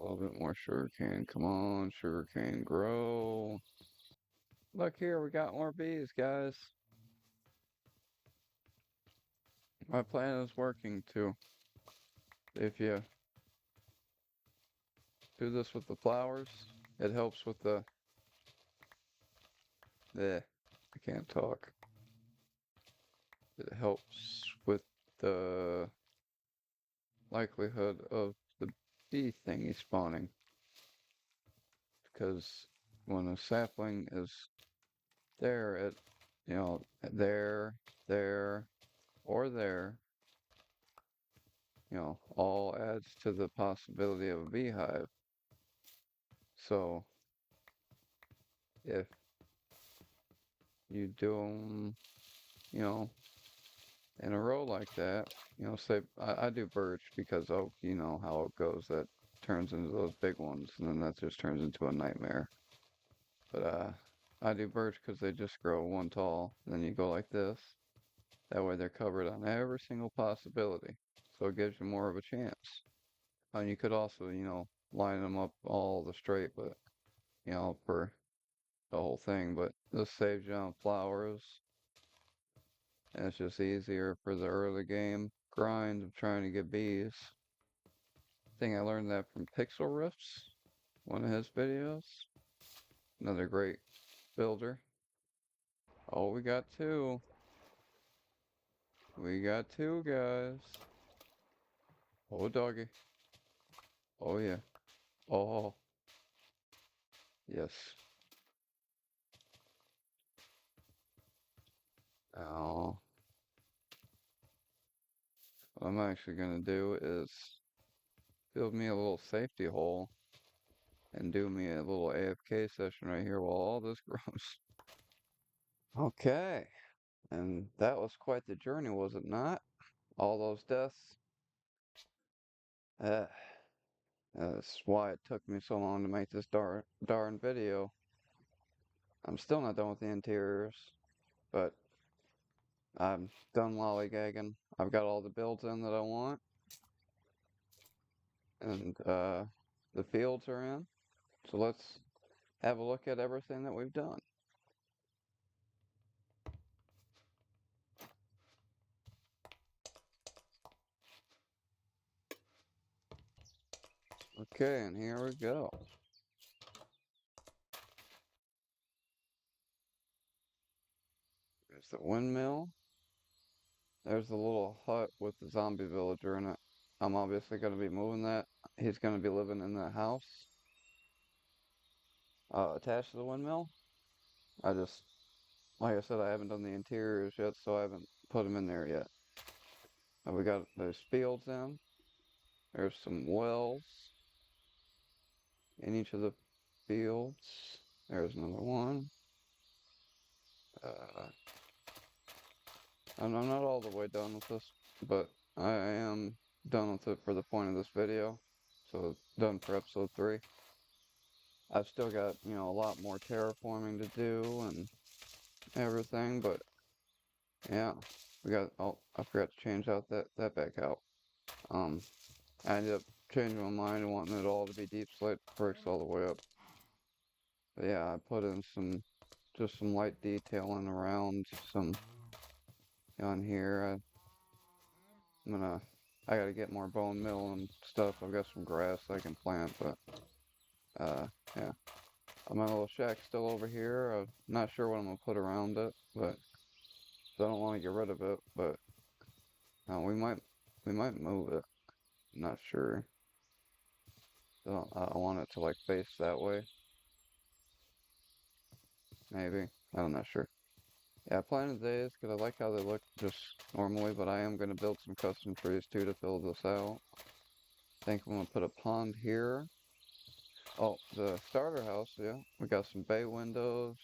A little bit more sugarcane. Come on, sugarcane, grow. Look here, we got more bees, guys. My plan is working too. If you do this with the flowers, it helps with the I can't talk. It helps with the likelihood of the bee thingy spawning. Because when a sapling is there at, there, or there, all adds to the possibility of a beehive. So if you do them, in a row like that, say I do birch because you know how it goes. That turns into those big ones, and then that just turns into a nightmare. But I do birch because they just grow one tall. And then you go like this. That way they're covered on every single possibility. So it gives you more of a chance. And you could also, line them up all the straight, but, for the whole thing. But this saves you on flowers. And it's just easier for the early game grind of trying to get bees. I think I learned that from Pixel Riffs, one of his videos. Another great builder. Oh, we got 2. We got 2, guys. Oh, doggy. Oh, yeah. Oh, yes. Oh. What I'm actually going to do is build me a little safety hole and do me a little AFK session right here while all this grows. Okay. And that was quite the journey, was it not? All those deaths. Uh, that's why it took me so long to make this darn video. I'm still not done with the interiors, but I'm done lollygagging. I've got all the builds in that I want, and the fields are in. So let's have a look at everything that we've done. Okay, and here we go. There's the windmill. There's the little hut with the zombie villager in it. I'm obviously going to be moving that. He's going to be living in that house attached to the windmill. I just, like I said, I haven't done the interiors yet, so I haven't put him in there yet. We got those fields in. There's some wells in each of the fields. There's another one. Uh, I'm not all the way done with this, but I am done with it for the point of this video. So done for episode 3. I've still got, a lot more terraforming to do and everything, but yeah, oh, I forgot to change out that back out. I ended up changing my mind and wanting it all to be deep slate bricks all the way up. But yeah, I put in just some light detailing around some on here. I gotta get more bone meal and stuff. I've got some grass I can plant, but yeah. My little shack's still over here. I'm not sure what I'm gonna put around it, but I don't want to get rid of it. But we might move it. I'm not sure. I want it to like face that way. Maybe. I'm not sure. Yeah, I planted these because I like how they look just normally, but I am gonna build some custom trees too to fill this out. I think I'm gonna put a pond here. Oh, the starter house, yeah. We got some bay windows.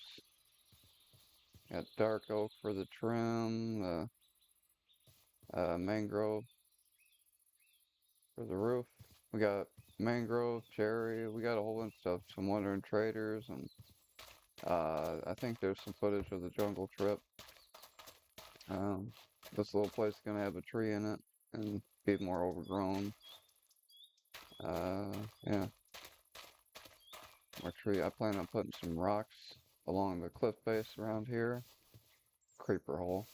Got dark oak for the trim, the mangrove for the roof. We got mangrove, cherry. We got a whole bunch of stuff. Some wandering traders, and I think there's some footage of the jungle trip. Um, this little place is gonna have a tree in it and be more overgrown. Yeah, more tree. I plan on putting some rocks along the cliff face around here. Creeper hole.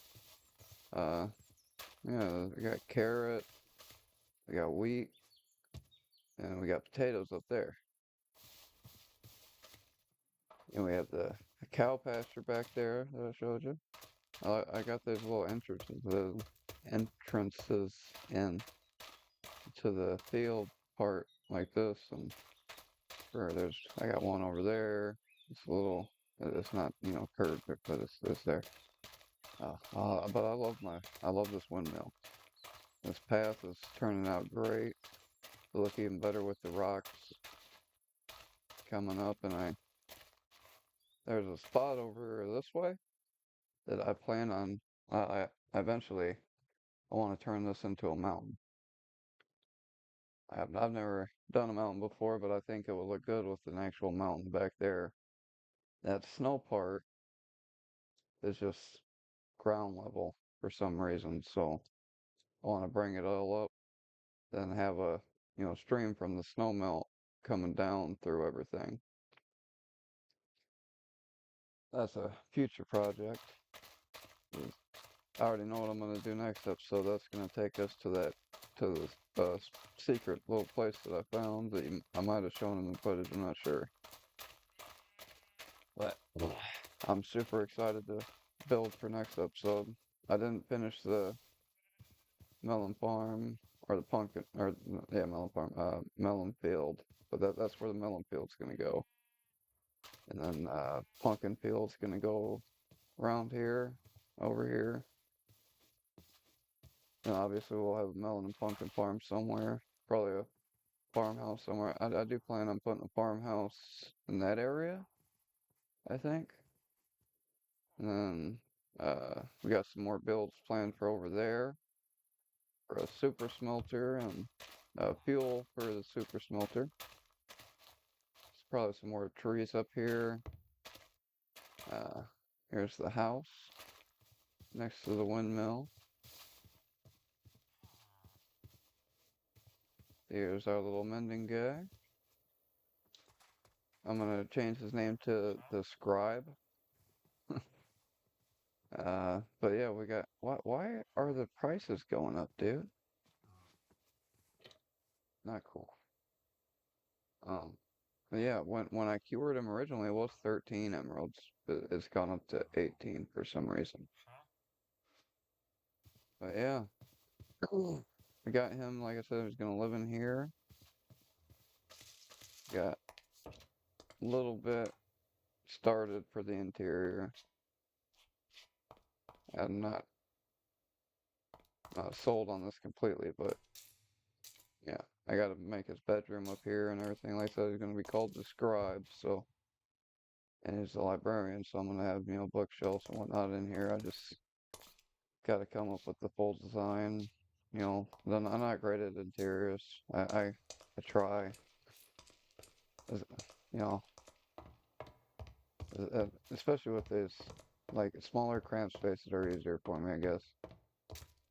Uh, yeah, we got carrot, we got wheat, and we got potatoes up there. And we have the cow pasture back there that I showed you. I got those little entrances in to the field part like this, and I got one over there. It's a little, it's not curved, but it's there. But I love this windmill. This path is turning out great. It'll look even better with the rocks coming up, and there's a spot over this way that I plan on. I eventually I want to turn this into a mountain. I've never done a mountain before, but I think it would look good with an actual mountain back there. That snow part is just ground level for some reason, so I want to bring it all up, then have a stream from the snow melt coming down through everything. That's a future project. I already know what I'm gonna do next episode. That's gonna take us to the secret little place that I found that I might have shown in the footage. I'm not sure, but I'm super excited to build for next episode. I didn't finish the melon farm or the pumpkin or yeah melon farm melon field, but that's where the melon field's gonna go, and then pumpkin field's gonna go around here, over here. And obviously we'll have a melon and pumpkin farm somewhere. Probably a farmhouse somewhere. I do plan on putting a farmhouse in that area, I think. And then we got some more builds planned for over there for a super smelter and fuel for the super smelter. There's probably some more trees up here. Here's the house next to the windmill. Here's our little mending guy. I'm gonna change his name to the Scribe. But yeah, we got why are the prices going up, dude? Not cool. Um, but yeah, when I cured him originally, it was 13 emeralds, but it's gone up to 18 for some reason. But yeah, we got him. Like I said, he's gonna live in here. Got a little bit started for the interior. I'm not sold on this completely, but yeah, I gotta make his bedroom up here and everything. Like I said, he's gonna be called the Scribe, so and he's a librarian, so I'm gonna have bookshelves and whatnot in here. I just gotta come up with the full design. Then I'm not great at interiors. I try, as- you know, especially with these like smaller cramped spaces are easier for me, I guess.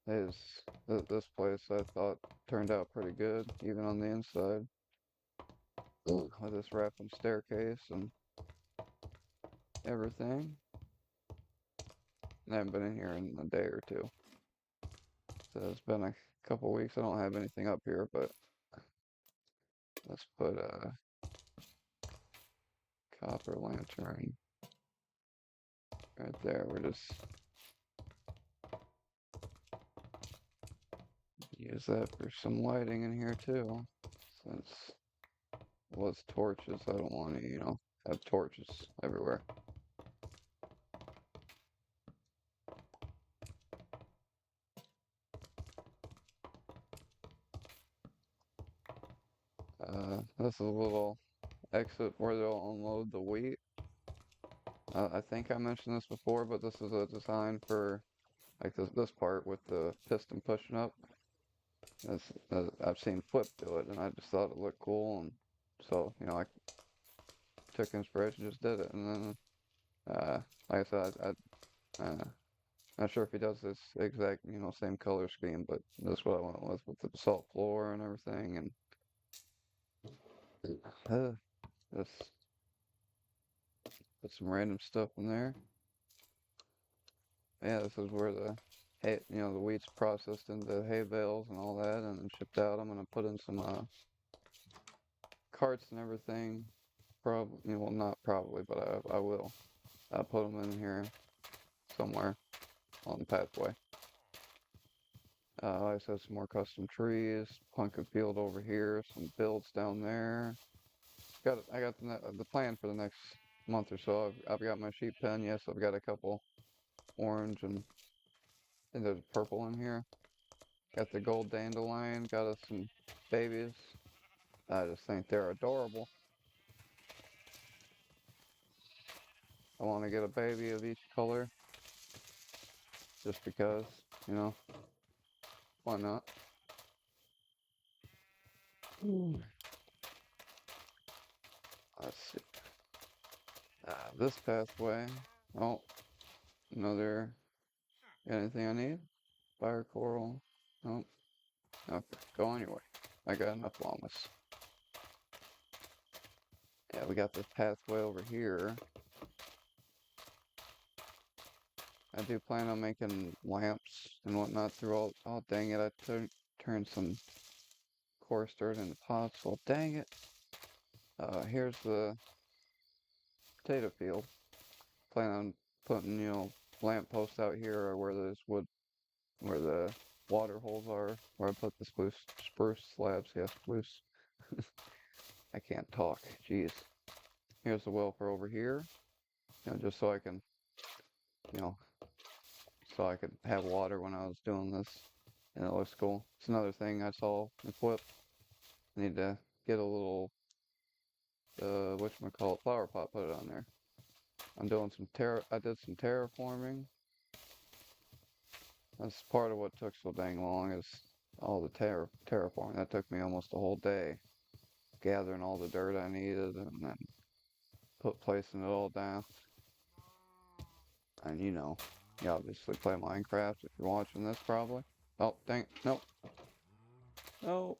Is this place I thought turned out pretty good, even on the inside, with this wrapping staircase and everything. I haven't been in here in a day or two, so it's been a couple weeks. I don't have anything up here, but let's put a copper lantern right there. We're just use that for some lighting in here too, since it was torches. I don't want to, have torches everywhere. This is a little exit where they'll unload the wheat. I think I mentioned this before, but this is a design for like this part with the piston pushing up. I've seen Flip do it, and I just thought it looked cool, and so I took inspiration, just did it, and then like I said, not sure if he does this exact same color scheme, but that's what I went with the basalt floor and everything, and just put some random stuff in there. Yeah, this is where the hay, the wheat's processed into hay bales and all that, and then shipped out. I'm gonna put in some carts and everything. Probably, well, not probably, but I will. I'll put them in here somewhere on the pathway. I also have some more custom trees, pumpkin field over here, some builds down there. I got the plan for the next month or so. I've got my sheep pen. Yes, I've got a couple orange and there's purple in here. Got the gold dandelion. Got us some babies. I just think they're adorable. I want to get a baby of each color, just because, you know, why not? Mm. Let's see. This pathway. Oh, another. Got anything I need? Fire coral. Oh, okay. Go on your way. I got enough llamas. Yeah, we got this pathway over here. I do plan on making lamps and whatnot through all. Oh, dang it! Turned some coarse dirt into pots. Well, dang it. Here's the potato field. Plan on putting, lamp posts out here or where there's wood, where the water holes are, where I put the spruce slabs. Yeah, spruce. I can't talk. Jeez. Here's the well for over here. Just so I can, you know, so I could have water when I was doing this. And it looks cool. It's another thing I saw equipped. Need to get a little, whatchamacallit, flower pot, put it on there. I'm doing I did some terraforming. That's part of what took so dang long is all the terraforming. That took me almost a whole day gathering all the dirt I needed and then placing it all down. And you obviously play Minecraft if you're watching this probably. Oh, dang, nope. No.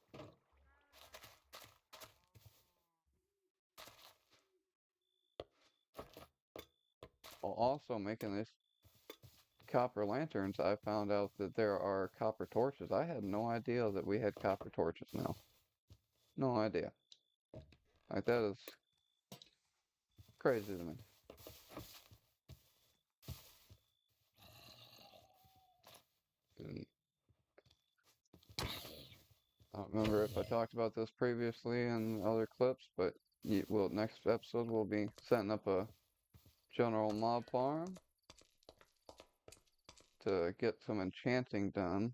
while also making this copper lanterns, I found out that there are copper torches. I had no idea that we had copper torches now. No idea. Like, that is crazy to me. And I don't remember if I talked about this previously in other clips, but well, next episode we'll be setting up a general mob farm to get some enchanting done.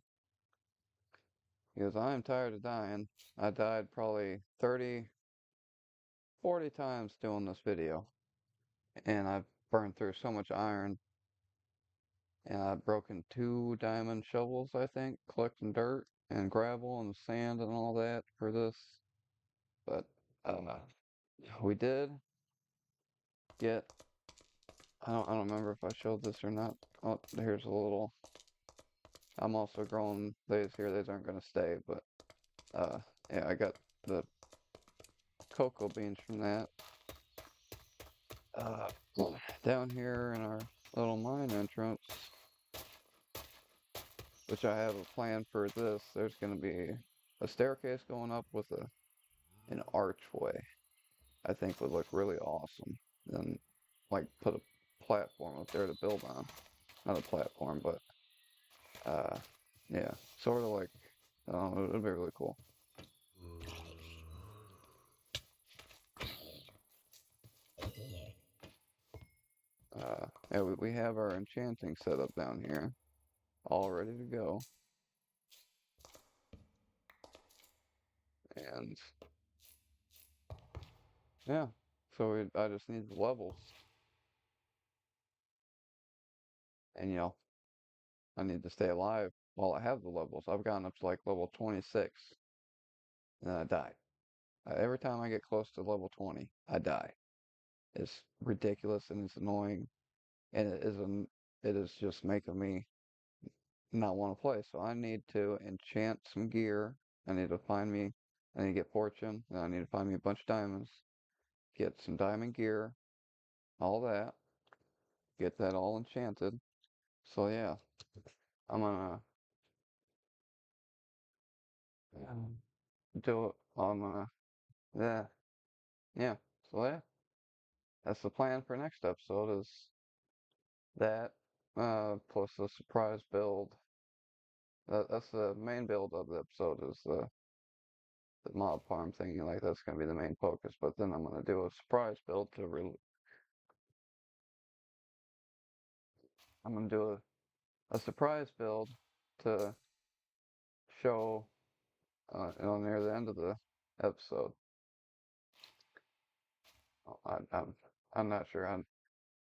Because I am tired of dying. I died probably 30, 40 times doing this video. And I've burned through so much iron. And I've broken 2 diamond shovels, I think, collecting dirt and gravel and sand and all that for this. But we did get, I don't remember if I showed this or not. Oh, here's a little, I'm also growing these here. These aren't going to stay, but yeah, I got the cocoa beans from that. Uh, Down here in our little mine entrance, which I have a plan for this, there's going to be a staircase going up with an archway. I think would look really awesome. And like put a platform up there to build on. Not a platform, but uh, yeah, sort of like, it'd be really cool. Yeah, we have our enchanting setup down here, all ready to go. And yeah, so I just need the levels. And I need to stay alive while I have the levels. I've gotten up to like level 26, and then I die. Every time I get close to level 20, I die. It's ridiculous and it's annoying, and it is just making me not want to play. So I need to enchant some gear. I need to find me, I need to get fortune, and I need to find me a bunch of diamonds, get some diamond gear, all that, get that all enchanted. So yeah, I'm gonna do it. I'm gonna, yeah, yeah. So yeah, that's the plan for next episode is that, plus the surprise build. That's the main build of the episode is the mob farm thing. Like that's gonna be the main focus. But then I'm gonna do a surprise build to I'm gonna do a surprise build to show, near the end of the episode. Oh, I'm not sure. I'm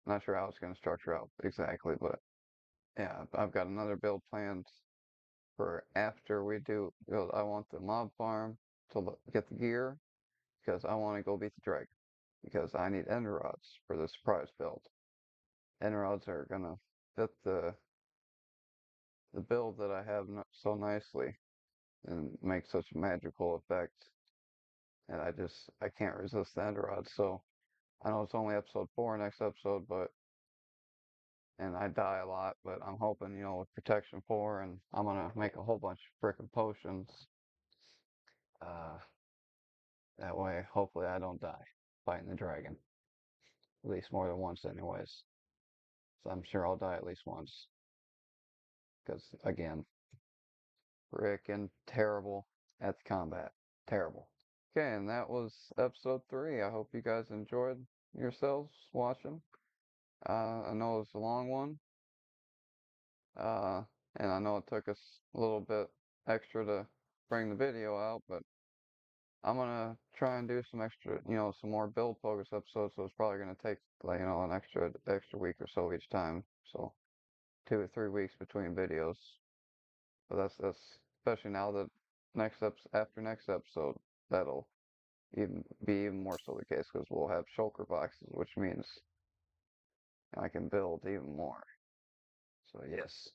not sure how it's gonna structure out exactly, but yeah, I've got another build planned for after we do. I want the mob farm to get the gear because I want to go beat the dragon because I need ender rods for the surprise build. Ender rods are gonna fit the build that I have so nicely and make such a magical effect. And I can't resist the ender rods. So I know it's only episode 4 next episode, but and I die a lot, but I'm hoping, with protection 4 and I'm gonna make a whole bunch of frickin' potions. Uh, that way, hopefully I don't die fighting the dragon. At least more than once anyways. So I'm sure I'll die at least once. Because again, frickin' terrible at the combat. Terrible. Okay, and that was episode 3. I hope you guys enjoyed yourselves watching. I know it's a long one. Uh, and I know it took us a little bit extra to bring the video out, but I'm gonna try and do some extra, some more build focus episodes. So it's probably gonna take like, an extra week or so each time. So 2 or 3 weeks between videos. But that's especially now that after next episode, that'll even more so the case because we'll have shulker boxes, which means I can build even more. So yes.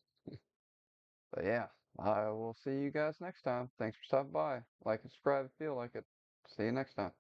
But yeah, I will see you guys next time. Thanks for stopping by. Like and subscribe if you feel like it. See you next time.